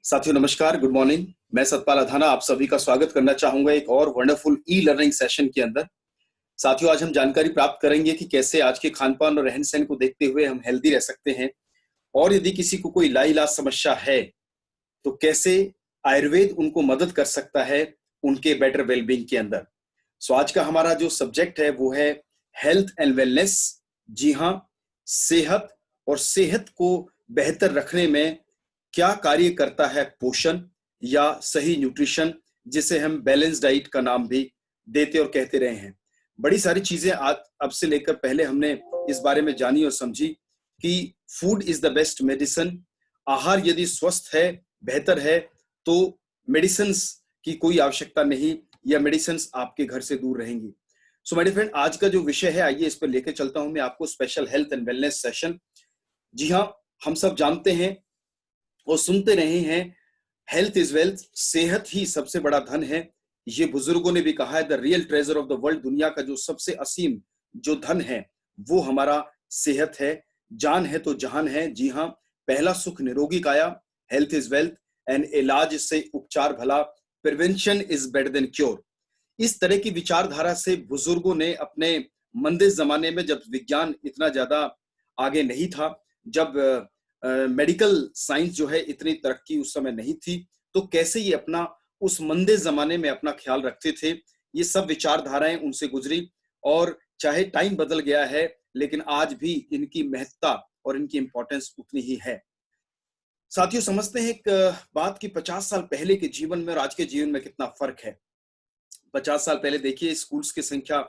साथियों नमस्कार, good morning. मैं सतपाल अधाना आप सभी का स्वागत करना चाहूंगा एक और वंडरफुल ई लर्निंग सेशन के अंदर। साथियों, आज हम जानकारी प्राप्त करेंगे कि कैसे आज के खान पान और रहन सहन को देखते हुए हम हेल्दी रह सकते हैं, और यदि किसी को कोई लाइलाज समस्या है तो कैसे आयुर्वेद उनको मदद कर सकता है उनके बेटर वेलबींग के अंदर। सो आज का हमारा जो सब्जेक्ट है वो है हेल्थ एंड वेलनेस। जी हाँ, सेहत और सेहत को बेहतर रखने में क्या कार्य करता है पोषण या सही न्यूट्रिशन, जिसे हम बैलेंस डाइट का नाम भी देते और कहते रहे हैं। बड़ी सारी चीजें आज अब से लेकर पहले हमने इस बारे में जानी और समझी कि food is the best medicine. आहार यदि स्वस्थ है, बेहतर है, तो मेडिसिन की कोई आवश्यकता नहीं, या मेडिसिन आपके घर से दूर रहेंगी। सो माय डियर फ्रेंड, आज का जो विषय है, आइए इस पर लेकर चलता हूं मैं आपको special health and wellness session. जी हाँ, हम सब जानते हैं और सुनते रहे हैं, हेल्थ इज वेल्थ, सेहत ही सबसे बड़ा धन है। ये बुजुर्गों ने भी कहा है, the real treasure of the world, दुनिया का जो सबसे असीम जो धन है वो हमारा सेहत है। जान है तो जहान है। जी हाँ, पहला सुख निरोगी काया, हेल्थ इज वेल्थ, एंड इलाज से उपचार भला, prevention is better than cure. इस तरह की विचारधारा से बुजुर्गों ने अपने मंदे जमाने में, जब विज्ञान इतना ज्यादा आगे नहीं था, जब मेडिकल साइंस जो है इतनी तरक्की उस समय नहीं थी, तो कैसे ये अपना उस मंदे जमाने में अपना ख्याल रखते थे। ये सब विचारधाराएं उनसे गुजरी, और चाहे टाइम बदल गया है लेकिन आज भी इनकी महत्ता और इनकी इंपॉर्टेंस उतनी ही है। साथियों, समझते हैं एक बात कि 50 साल पहले के जीवन में और आज के जीवन में कितना फर्क है। 50 साल पहले देखिए, स्कूल्स की संख्या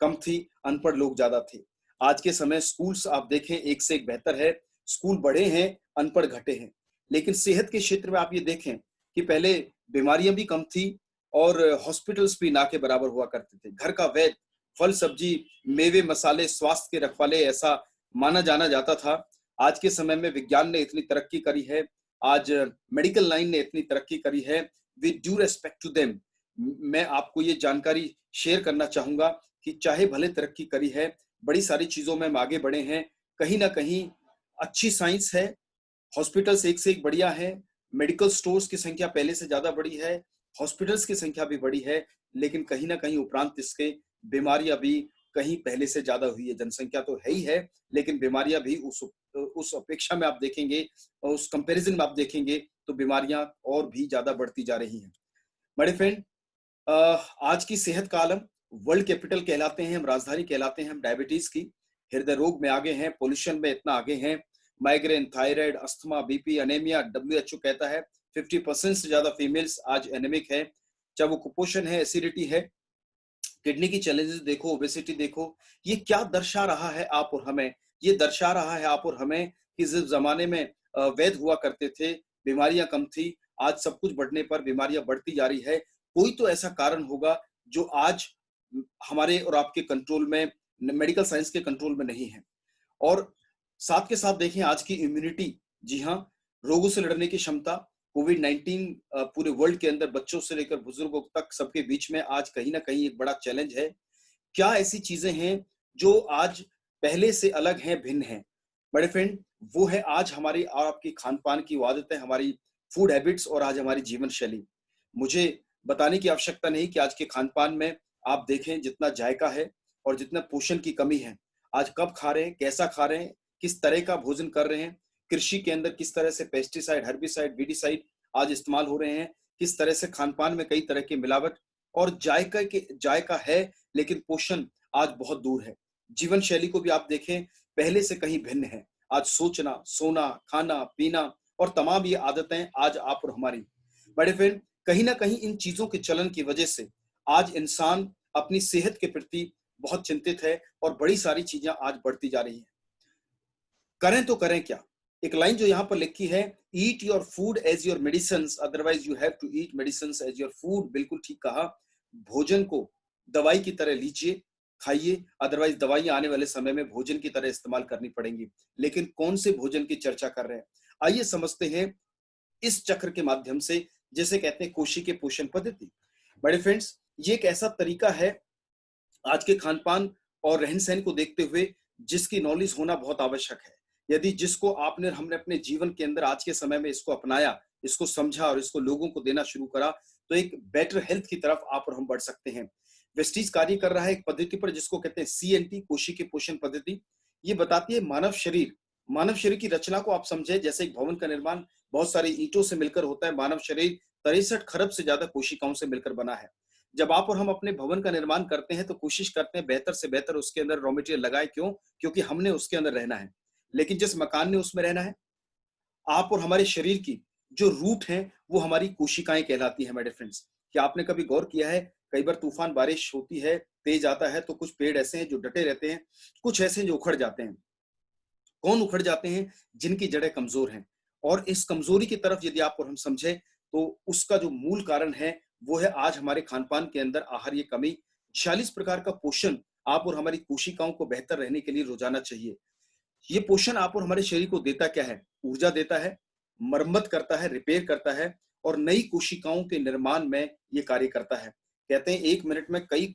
कम थी, अनपढ़ लोग ज्यादा थे। आज के समय स्कूल्स आप देखें एक से एक बेहतर है, स्कूल बड़े हैं, अनपढ़ घटे हैं। लेकिन सेहत के क्षेत्र में आप ये देखें कि पहले बीमारियां भी कम थी और हॉस्पिटल्स भी ना के बराबर हुआ करते थे। घर का वैद्य, फल सब्जी, मेवे मसाले, स्वास्थ्य के रखवाले, ऐसा माना जाना जाता था। आज के समय में विज्ञान ने इतनी तरक्की करी है, आज मेडिकल लाइन ने इतनी तरक्की करी है। With due respect to them, मैं आपको ये जानकारी शेयर करना चाहूंगा कि चाहे भले तरक्की करी है, बड़ी सारी चीजों में हम आगे बढ़े हैं, कहीं ना कहीं अच्छी साइंस है, हॉस्पिटल्स एक से एक बढ़िया है, मेडिकल स्टोर्स की संख्या पहले से ज्यादा बड़ी है, हॉस्पिटल्स की संख्या भी बड़ी है, लेकिन कहीं ना कहीं उपरांत इसके बीमारियां भी कहीं पहले से ज्यादा हुई है। जनसंख्या तो है ही है, लेकिन बीमारियां भी उस अपेक्षा में आप देखेंगे, उस कंपैरिजन में आप देखेंगे तो बीमारियां और भी ज्यादा बढ़ती जा रही हैं। बड़े फ्रेंड, आज की सेहत का आलम, वर्ल्ड कैपिटल कहलाते हैं हम, राजधानी कहलाते हैं हम डायबिटीज की। हृदय रोग में आगे हैं, पोल्यूशन में इतना आगे हैं, migraine, thyroid, asthma, BP, anaemia, WHO कहता है 50% से ज्यादा फीमेल्स आज एनेमिक है। चाहे वो कुपोषण है, एसिडिटी है, किडनी की चैलेंजेस देखो, ओबेसिटी देखो, ये क्या दर्शा रहा है आप और हमें? ये दर्शा रहा है आप और हमें कि जिस जमाने में वैद्य हुआ करते थे, बीमारियां कम थी, आज सब कुछ बढ़ने पर बीमारियां बढ़ती जा रही है। कोई तो ऐसा कारण होगा जो आज हमारे और आपके कंट्रोल में, मेडिकल साइंस के कंट्रोल में नहीं है। और साथ के साथ देखें आज की इम्यूनिटी, जी हाँ, रोगों से लड़ने की क्षमता, कोविड-19 पूरे वर्ल्ड के अंदर बच्चों से लेकर बुजुर्गों तक सबके बीच में आज कहीं ना कहीं एक बड़ा चैलेंज है। क्या ऐसी चीजें हैं जो आज पहले से अलग हैं, भिन्न हैं? बड़े फ्रेंड, वो है आज हमारी और आपकी खान पान की आदतें, हमारी फूड हैबिट्स और आज हमारी जीवन शैली। मुझे बताने की आवश्यकता नहीं कि आज के खान पान में आप देखें जितना जायका है और जितना पोषण की कमी है। आज कब खा रहे हैं, कैसा खा रहे हैं, किस तरह का भोजन कर रहे हैं, कृषि के अंदर किस तरह से पेस्टिसाइड, हर्बिसाइड, वीडिसाइड आज इस्तेमाल हो रहे हैं, किस तरह से खान पान में कई तरह की मिलावट और जायका है, लेकिन पोषण आज बहुत दूर है। जीवन शैली को भी आप देखें, पहले से कहीं भिन्न है। आज सोचना, सोना, खाना, पीना और तमाम ये आदतें आज आप और हमारी, बड़े फ्रेंड, कहीं ना कहीं इन चीजों के चलन की वजह से आज इंसान अपनी सेहत के प्रति बहुत चिंतित है और बड़ी सारी चीजें आज बढ़ती जा रही हैं। करें तो करें क्या? एक लाइन जो यहाँ पर लिखी है, eat your food as your medicine, otherwise you have to eat medicine as your food. बिल्कुल ठीक कहा। भोजन को दवाई की तरह लीजिए, खाइए, अदरवाइज दवाइयां आने वाले समय में भोजन की तरह इस्तेमाल करनी पड़ेंगी। लेकिन कौन से भोजन की चर्चा कर रहे हैं, आइए समझते हैं इस चक्र के माध्यम से, जिसे कहते हैं कोशी के पोषण पद्धति। बड़े फ्रेंड्स, ये एक ऐसा तरीका है आज के खान पान और रहन सहन को देखते हुए जिसकी नॉलेज होना बहुत आवश्यक है। यदि जिसको हमने अपने जीवन के अंदर आज के समय में इसको अपनाया, इसको समझा और इसको लोगों को देना शुरू करा, तो एक बेटर हेल्थ की तरफ आप और हम बढ़ सकते हैं। वेस्टीज कार्य कर रहा है एक पद्धति पर जिसको कहते हैं CNT, कोशिकीय पोषण पद्धति। ये बताती है मानव शरीर की रचना को आप समझे, जैसे एक भवन का निर्माण बहुत सारी ईंटों से मिलकर होता है, मानव शरीर 63 खरब से ज्यादा कोशिकाओं से मिलकर बना है। जब आप और हम अपने भवन का निर्माण करते हैं तो कोशिश करते हैं बेहतर से बेहतर उसके अंदर रॉ मटेरियल लगाए, क्यों? क्योंकि हमने उसके अंदर रहना है। लेकिन जिस मकान ने उसमें रहना है, आप और हमारे शरीर की जो रूट है वो हमारी कोशिकाएं कहलाती है। मेरे फ्रेंड्स, क्या आपने कभी गौर किया है, कई बार तूफान बारिश होती है, तेज आता है, तो कुछ पेड़ ऐसे हैं जो डटे रहते हैं, कुछ ऐसे हैं जो उखड़ जाते हैं। कौन उखड़ जाते हैं? जिनकी जड़ें कमजोर हैं। और इस कमजोरी की तरफ यदि आप और हम समझे तो उसका जो मूल कारण है वो है आज हमारे खान पान के अंदर आहार्य कमी। 46 प्रकार का पोषण आप और हमारी कोशिकाओं को बेहतर रहने के लिए रोजाना चाहिए। ये पोषण आप और हमारे शरीर को देता क्या है? ऊर्जा देता है, मरम्मत करता है, रिपेयर करता है और नई कोशिकाओं के निर्माण में ये कार्य करता है। कहते हैं 1 मिनट में कई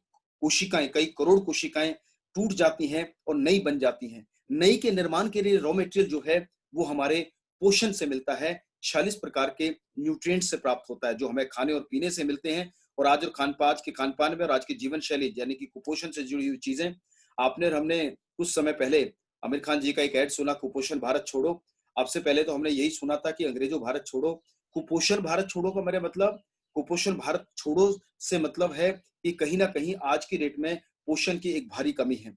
कोशिकाएं, कई करोड़ कोशिकाएं टूट जाती हैं और नई बन जाती हैं। नई के निर्माण के लिए रॉ मटेरियल जो है वो हमारे पोषण से मिलता है, 46 प्रकार के न्यूट्रिएंट से प्राप्त होता है जो हमें खाने और पीने से मिलते हैं। और आज और आज के खान पान में और आज की जीवन शैली यानी कि कुपोषण से जुड़ी हुई चीजें, आपने और हमने कुछ समय पहले आमिर खान जी का एक ऐड सुना, कुपोषण भारत छोड़ो। आपसे पहले तो हमने यही सुना था कि अंग्रेजों भारत छोड़ो। कुपोषण भारत छोड़ो का मेरा मतलब, कुपोषण भारत छोड़ो से मतलब है कि कहीं ना कहीं आज की डेट में पोषण की एक भारी कमी है।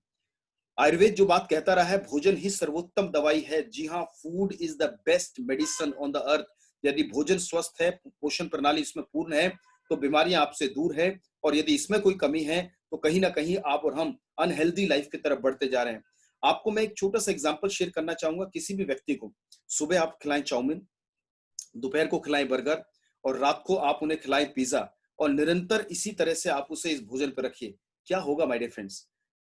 आयुर्वेद जो बात कहता रहा है, भोजन ही सर्वोत्तम दवाई है। जी हाँ, food is the best medicine on the earth. यदि भोजन स्वस्थ है, पोषण प्रणाली इसमें पूर्ण है, तो बीमारियां आपसे दूर है। और यदि इसमें कोई कमी है तो कहीं ना कहीं आप और हम अनहेल्दी लाइफ की तरफ बढ़ते जा रहे हैं। आपको मैं एक छोटा सा एग्जांपल शेयर करना चाहूंगा। किसी भी व्यक्ति को सुबह आप खिलाएं चाउमीन, दोपहर को खिलाएं बर्गर और रात को आप उन्हें खिलाएं पिज्जा, और निरंतर इसी तरह से आप उसे इस भोजन पर रखिए, क्या होगा माय डियर फ्रेंड्स?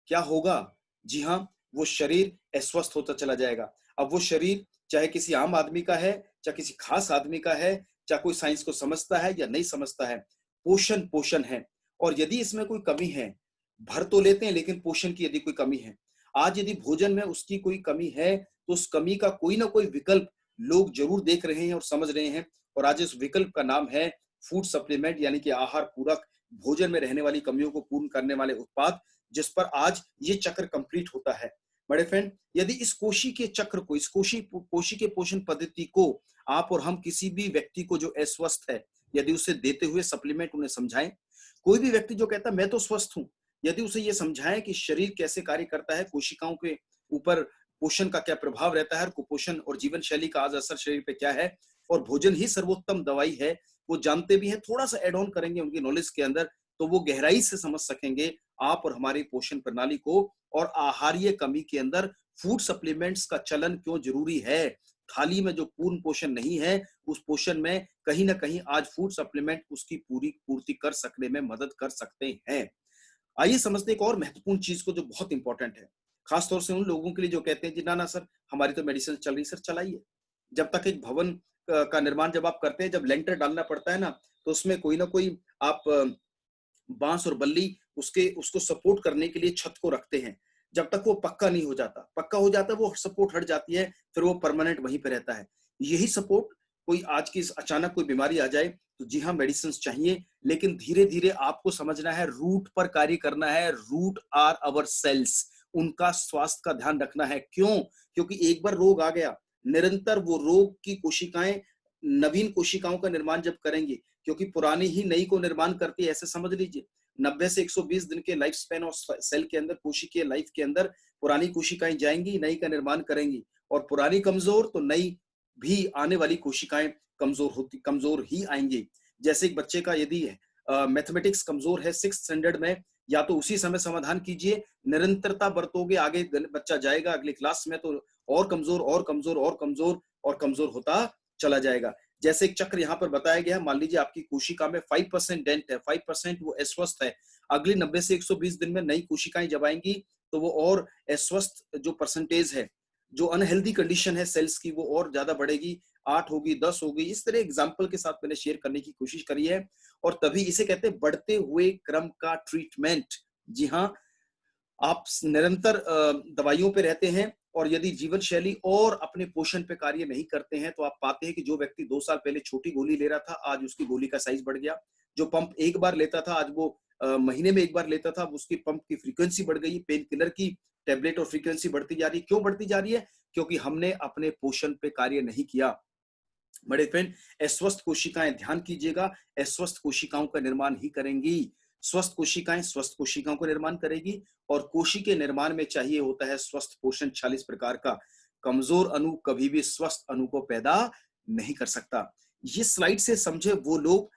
क्या होगा? जी हाँ, वो शरीर अस्वस्थ होता चला जाएगा। अब वो शरीर चाहे किसी आम आदमी का है, चाहे किसी खास आदमी का है, चाहे कोई साइंस को समझता है या नहीं समझता है, पोषण पोषण है। और यदि इसमें कोई कमी है, भर तो लेते हैं लेकिन पोषण की यदि कोई कमी है, आज यदि भोजन में उसकी कोई कमी है, तो उस कमी का कोई ना कोई विकल्प लोग जरूर देख रहे हैं और समझ रहे हैं। और आज इस विकल्प का नाम है फूड सप्लीमेंट, यानी कि आहार पूरक, भोजन में रहने वाली कमियों को पूर्ण करने वाले उत्पाद, जिस पर आज ये चक्र कंप्लीट होता है। बड़े फ्रेंड, यदि इस कोशी के चक्र को, इस कोशी के पोषण पद्धति को आप और हम किसी भी व्यक्ति को जो अस्वस्थ है, यदि उसे देते हुए सप्लीमेंट उन्हें समझाएं। कोई भी व्यक्ति जो कहता है मैं तो स्वस्थ हूं, यदि उसे ये समझाएं कि शरीर कैसे कार्य करता है, कोशिकाओं के ऊपर पोषण का क्या प्रभाव रहता है, कुपोषण और जीवन शैली का आज असर शरीर पे क्या है, और भोजन ही सर्वोत्तम दवाई है, वो जानते भी हैं, थोड़ा सा एड ऑन करेंगे उनकी नॉलेज के अंदर, तो वो गहराई से समझ सकेंगे आप और हमारी पोषण प्रणाली को, और आहार्य कमी के अंदर फूड सप्लीमेंट्स का चलन क्यों जरूरी है। थाली में जो पूर्ण पोषण नहीं है, उस पोषण में कहीं ना कहीं आज फूड सप्लीमेंट उसकी पूरी पूर्ति कर सकने में मदद कर सकते हैं। आइए समझते एक और महत्वपूर्ण चीज को जो बहुत इंपॉर्टेंट है, खासतौर से उन लोगों के लिए जो कहते हैं कि ना ना सर हमारी तो मेडिसिन चल रही। सर चलाइए। जब तक एक भवन का निर्माण जब आप करते हैं, जब लेंटर डालना पड़ता है ना, तो उसमें कोई ना कोई आप बांस और बल्ली उसके उसको सपोर्ट करने के लिए छत को रखते हैं। जब तक वो पक्का नहीं हो जाता, पक्का हो जाता है वो सपोर्ट हट जाती है, फिर वो परमानेंट वहीं पे रहता है। यही सपोर्ट कोई आज की अचानक कोई बीमारी आ जाए तो जी हाँ मेडिसिन चाहिए, लेकिन धीरे धीरे आपको समझना है, रूट पर कार्य करना है। रूट आर आवर सेल्स, उनका स्वास्थ्य का ध्यान रखना है। क्यों? क्योंकि एक बार रोग आ गया, निरंतर वो रोग की कोशिकाएं नवीन कोशिकाओं का निर्माण जब करेंगी, क्योंकि पुरानी ही नई को निर्माण करती है, ऐसे समझ लीजिए। 90 से 120 दिन के लाइफ स्पेन और सेल के अंदर, कोशिकीय लाइफ के अंदर पुरानी कोशिकाएं जाएंगी, नई का निर्माण करेंगी, और पुरानी कमजोर तो नई भी आने वाली कोशिकाएं कमजोर ही आएंगी। जैसे एक बच्चे का यदि मैथमेटिक्स कमजोर है 6th स्टैंडर्ड में, या तो उसी समय समाधान कीजिए, निरंतरता बरतोगे, आगे बच्चा जाएगा अगली क्लास में तो और कमजोर और कमजोर और कमजोर और कमजोर होता चला जाएगा। जैसे एक चक्र यहाँ पर बताया गया, मान लीजिए आपकी कोशिका में 5% डेंट है, 5% वो अस्वस्थ है, अगली 90 से 120 दिन में नई कोशिकाएं जब आएंगी तो वो और अस्वस्थ जो परसेंटेज है, जो अनहेल्दी कंडीशन है सेल्स की, वो और ज्यादा बढ़ेगी, 8 होगी, 10 होगी। इस तरह एग्जाम्पल के साथ मैंने शेयर करने की कोशिश करी है, और तभी इसे कहते हैं बढ़ते हुए क्रम का ट्रीटमेंट। जी हाँ, आप निरंतर दवाइयों पे रहते हैं और यदि जीवन शैली और अपने पोषण पे कार्य नहीं करते हैं तो आप पाते हैं कि जो व्यक्ति 2 साल पहले छोटी गोली ले रहा था, आज उसकी गोली का साइज बढ़ गया। जो पंप एक बार लेता था, आज वो महीने में एक बार लेता था, अब उसकी पंप की फ्रीक्वेंसी बढ़ गई। पेन किलर की टैबलेट और फ्रीक्वेंसी बढ़ती जा रही है। क्यों बढ़ती जा रही है? क्योंकि हमने अपने पोषण पे कार्य नहीं किया। बड़े फ्रेंड, अस्वस्थ कोशिकाएं, ध्यान कीजिएगा, अस्वस्थ कोशिकाओं का निर्माण ही करेंगी। स्वस्थ कोशिकाएं स्वस्थ कोशिकाओं को निर्माण करेगी और कोशिका के निर्माण में चाहिए होता है स्वस्थ पोषण 46 प्रकार का। कमजोर अणु कभी भी स्वस्थ अणु को पैदा नहीं कर सकता। ये स्लाइड से समझे वो लोग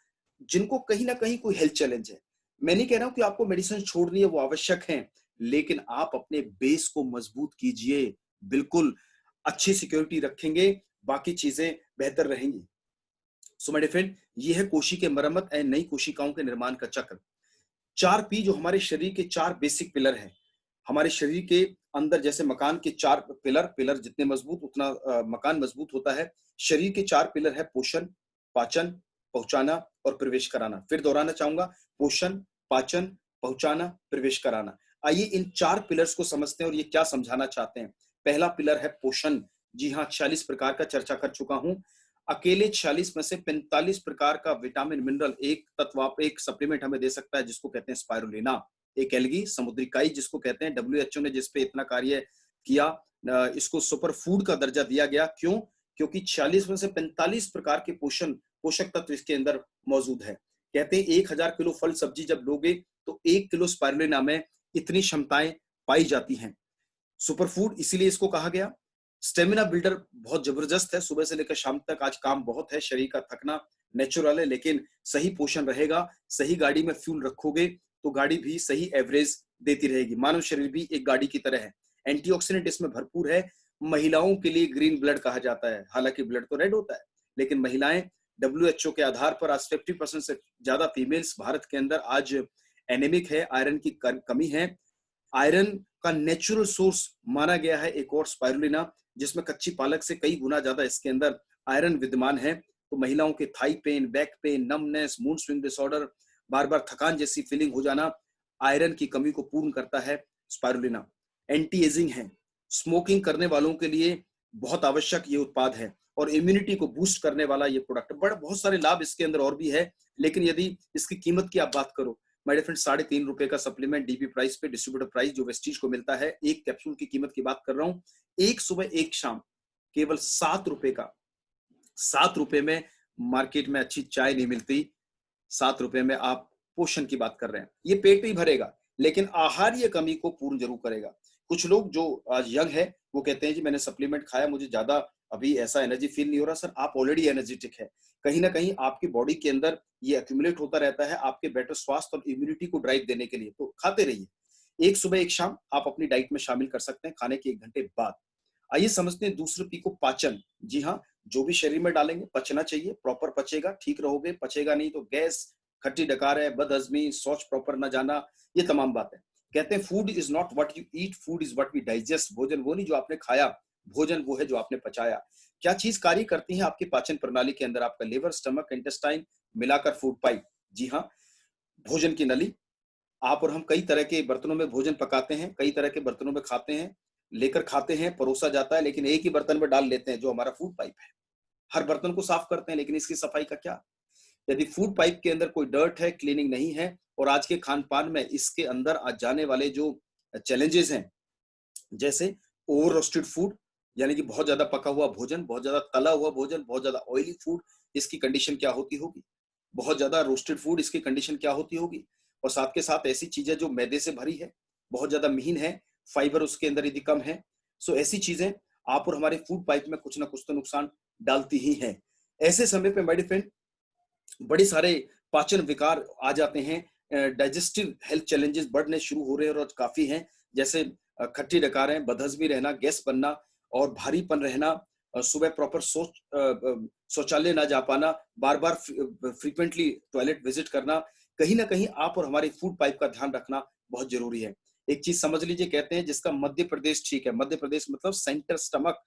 जिनको कहीं ना कहीं कोई हेल्थ चैलेंज है। मैं नहीं कह रहा हूं कि आपको मेडिसिन छोड़नी है, वो आवश्यक है, लेकिन आप अपने बेस को मजबूत कीजिए। बिल्कुल अच्छी सिक्योरिटी रखेंगे, बाकी चीजें बेहतर रहेंगी। सो माय डियर फ्रेंड, ये है कोशिका के मरम्मत एंड नई कोशिकाओं के निर्माण का चक्र। 4 P जो हमारे शरीर के 4 बेसिक पिलर हैं। हमारे शरीर के अंदर जैसे मकान के 4 पिलर जितने मजबूत उतना मकान मजबूत होता है। शरीर के 4 पिलर है पोषण, पाचन, पहुंचाना और प्रवेश कराना। फिर दोहराना चाहूंगा, पोषण, पाचन, पहुंचाना, प्रवेश कराना। आइए इन 4 पिलर्स को समझते हैं और ये क्या समझाना चाहते हैं। पहला पिलर है पोषण। जी हाँ, 46 प्रकार का चर्चा कर चुका हूं। अकेले 46 में से 45 प्रकार का विटामिन मिनरल एक तत्व, एक सप्लीमेंट हमें दे सकता है जिसको कहते हैं स्पाइरुलिना। एक एल्गी, समुद्री काई जिसको कहते हैं। WHO ने जिस पे इतना कार्य किया, इसको सुपर फूड का दर्जा दिया गया। क्यों? क्योंकि 46 में से 45 प्रकार के पोषक तत्व इसके अंदर मौजूद है। कहते हैं 1000 किलो फल सब्जी जब लोगे तो 1 किलो स्पाइरुलिना में इतनी क्षमताएं पाई जाती हैं। सुपर फूड इसीलिए इसको कहा गया। स्टेमिना बिल्डर बहुत जबरदस्त है। सुबह से लेकर शाम तक आज काम बहुत है, शरीर का थकना नेचुरल है, लेकिन सही पोषण रहेगा, सही गाड़ी में फ्यूल रखोगे तो गाड़ी भी सही एवरेज देती रहेगी। मानव शरीर भी एक गाड़ी की तरह है। एंटीऑक्सीडेंट इसमें भरपूर है। महिलाओं के लिए ग्रीन ब्लड कहा जाता है, हालांकि ब्लड तो रेड होता है, लेकिन महिलाएं WHO के आधार पर आज 50% से ज्यादा फीमेल्स भारत के अंदर आज एनेमिक है, आयरन की कमी है। आयरन का नेचुरल सोर्स माना गया है एक और स्पाइरुलिना, जिसमें कच्ची पालक से कई गुना ज्यादा इसके अंदर आयरन विद्यमान है। तो महिलाओं के thigh pain, back pain, numbness, mood swing disorder, बार बार थकान जैसी फीलिंग हो जाना, आयरन की कमी को पूर्ण करता है स्पाइरुलिना। एंटी एजिंग है, स्मोकिंग करने वालों के लिए बहुत आवश्यक ये उत्पाद है और इम्यूनिटी को बूस्ट करने वाला ये प्रोडक्ट। बड़ा बहुत सारे लाभ इसके अंदर और भी है, लेकिन यदि इसकी कीमत की आप बात करो, माय डियर फ्रेंड, 3.5 रुपए का सप्लीमेंट डीपी प्राइस पे, डिस्ट्रीब्यूटर प्राइस जो वेस्टीज को मिलता है, एक कैप्सूल की कीमत की बात कर रहा हूं, एक सुबह एक शाम, केवल 7 रुपए का। 7 रुपए में मार्केट में अच्छी चाय नहीं मिलती। 7 रुपए में आप पोषण की बात कर रहे हैं। ये पेट ही भरेगा, लेकिन आहार्य कमी को पूर्ण जरूर करेगा। कुछ लोग जो आज यंग है वो कहते हैं जी मैंने सप्लीमेंट खाया, मुझे ज्यादा अभी ऐसा एनर्जी फील नहीं हो रहा। सर, आप ऑलरेडी एनर्जेटिक है। कहीं ना कहीं आपकी बॉडी के अंदर ये एक्यूमुलेट होता रहता है आपके बेटर स्वास्थ्य और इम्यूनिटी को ड्राइव देने के लिए। तो खाते रहिए। एक सुबह एक शाम आप अपनी डाइट में शामिल कर सकते हैं खाने के 1 घंटे बाद। आइए समझते हैं दूसरे पी को, पाचन। जी हाँ, जो भी शरीर में डालेंगे पचना चाहिए, प्रॉपर पचेगा, ठीक रहोगे। पचेगा नहीं तो गैस, खट्टी डकार है, बदहजमी, शौच प्रॉपर न जाना, ये तमाम बातें। कहते हैं food is not what you eat, food is what we digest. भोजन वो नहीं जो आपने खाया, भोजन वो है जो आपने पचाया। क्या चीज कार्य करती है आपकी पाचन प्रणाली के अंदर? आपका लिवर, स्टमक, इंटेस्टाइन मिलाकर फूड पाइप। जी हाँ, भोजन की नली। आप और हम कई तरह के बर्तनों में भोजन पकाते हैं, कई तरह के बर्तनों में खाते हैं, लेकर खाते हैं, परोसा जाता है, लेकिन एक ही बर्तन में डाल लेते हैं जो हमारा फूड पाइप है। हर बर्तन को साफ करते हैं, लेकिन इसकी सफाई का क्या? यदि फूड पाइप के अंदर कोई डर्ट है, क्लीनिंग नहीं है, और आज के खान पान में इसके अंदर आ जाने वाले जो चैलेंजेस हैं, जैसे ओवर रोस्टेड फूड, यानी कि बहुत ज्यादा पका हुआ भोजन, बहुत ज्यादा तला हुआ भोजन, बहुत ज्यादा ऑयली फूड, इसकी कंडीशन क्या होती होगी? बहुत ज्यादा रोस्टेड फूड, इसकी कंडीशन क्या होती होगी? और साथ के साथ ऐसी चीजें जो मैदे से भरी है, बहुत ज्यादा महीन है, फाइबर उसके अंदर यदि कम है, सो ऐसी चीजें आप और हमारे फूड पाइप में कुछ ना कुछ तो नुकसान डालती ही हैं। ऐसे समय पे माय डियर फ्रेंड बड़े सारे पाचन विकार आ जाते हैं, डाइजेस्टिव हेल्थ चैलेंजेस बढ़ने शुरू हो रहे हैं और काफी हैं। जैसे खट्टी डकारें, बदहजमी रहना, गैस बनना और भारीपन रहना, सुबह प्रॉपर शौचालय ना जा पाना, बार बार फ्रीक्वेंटली टॉयलेट विजिट करना। कहीं ना कहीं आप और हमारे फूड पाइप का ध्यान रखना बहुत जरूरी है। एक चीज समझ लीजिए, कहते हैं जिसका मध्य प्रदेश ठीक है, मध्य प्रदेश मतलब सेंटर स्टमक,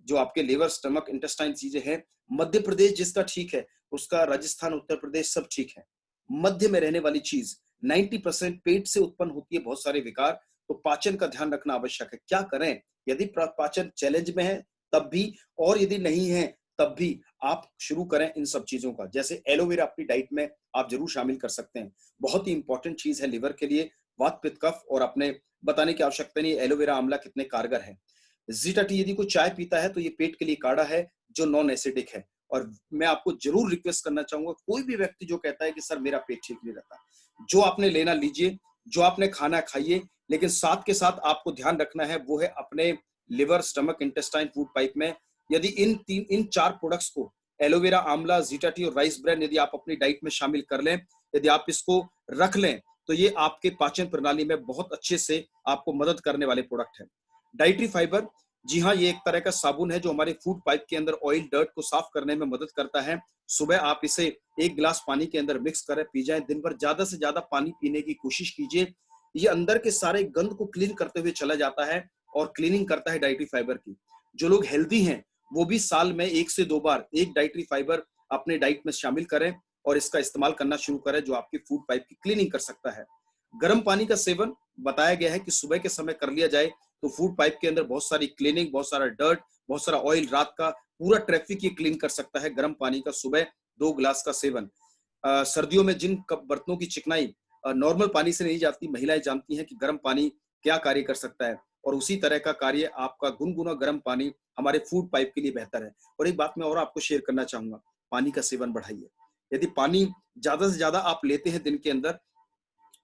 जो आपके लिवर, स्टमक, इंटेस्टाइन चीजें हैं, मध्य प्रदेश जिसका ठीक है उसका राजस्थान, उत्तर प्रदेश सब ठीक है। मध्य में रहने वाली चीज 90% पेट से उत्पन्न होती है बहुत सारे विकार, तो पाचन का ध्यान रखना आवश्यक है। क्या करें यदि पाचन चैलेंज में है तब भी, और यदि नहीं है तब भी आप शुरू करें इन सब चीजों का। जैसे एलोवेरा अपनी डाइट में आप जरूर शामिल कर सकते हैं, बहुत ही इंपॉर्टेंट चीज है लिवर के लिए, वात पित्त कफ, और अपने बताने की आवश्यकता नहीं एलोवेरा आंवला कितने कारगर है। जीटा टी यदि कोई चाय पीता है तो ये पेट के लिए काढ़ा है जो नॉन एसिडिक है। और मैं आपको जरूर रिक्वेस्ट करना चाहूंगा, कोई भी व्यक्ति जो कहता है कि सर मेरा पेट ठीक नहीं रहता, जो आपने लेना लीजिए, जो आपने खाना खाइए, लेकिन साथ के साथ आपको ध्यान रखना है वो है अपने liver, stomach, intestine, food pipe में यदि इन चार प्रोडक्ट्स को, एलोवेरा, आंवला, जीटा टी और राइस ब्रेन, यदि आप अपनी डाइट में शामिल कर लें, यदि आप इसको रख लें, तो ये आपके पाचन प्रणाली में बहुत अच्छे से आपको मदद करने वाले प्रोडक्ट है। डाइटरी फाइबर, जी हाँ, ये एक तरह का साबुन है जो हमारे फूड पाइप के अंदर ऑयल, डर्ट को साफ करने में मदद करता है। सुबह आप इसे 1 गिलास पानी के अंदर मिक्स करें, पी जाएं। दिन भर ज्यादा से ज्यादा पानी पीने की कोशिश कीजिए, ये अंदर के सारे गंद को क्लीन करते हुए चला जाता है और क्लीनिंग करता है डाइटरी फाइबर की। जो लोग हेल्दी हैं वो भी साल में 1 से 2 बार एक डाइटरी फाइबर अपने डाइट में शामिल करें और इसका इस्तेमाल करना शुरू करें, जो आपकी फूड पाइप की क्लीनिंग कर सकता है। गर्म पानी का सेवन बताया गया है कि सुबह के समय कर लिया जाए तो फूड पाइप के अंदर बहुत सारी क्लीनिंग, बहुत सारा डर्ट, बहुत सारा ऑयल, रात का पूरा ट्रैफिक ये क्लीन कर सकता है गर्म पानी का सुबह 2 गिलास का सेवन। सर्दियों में जिन बर्तनों की चिकनाई नॉर्मल पानी से नहीं जाती, महिलाएं जानती हैं कि गर्म पानी क्या कार्य कर सकता है, और उसी तरह का कार्य आपका गुनगुना गर्म पानी हमारे फूड पाइप के लिए बेहतर है। और एक बात मैं और आपको शेयर करना चाहूंगा, पानी का सेवन बढ़ाइए। यदि पानी ज्यादा से ज्यादा आप लेते हैं दिन के अंदर,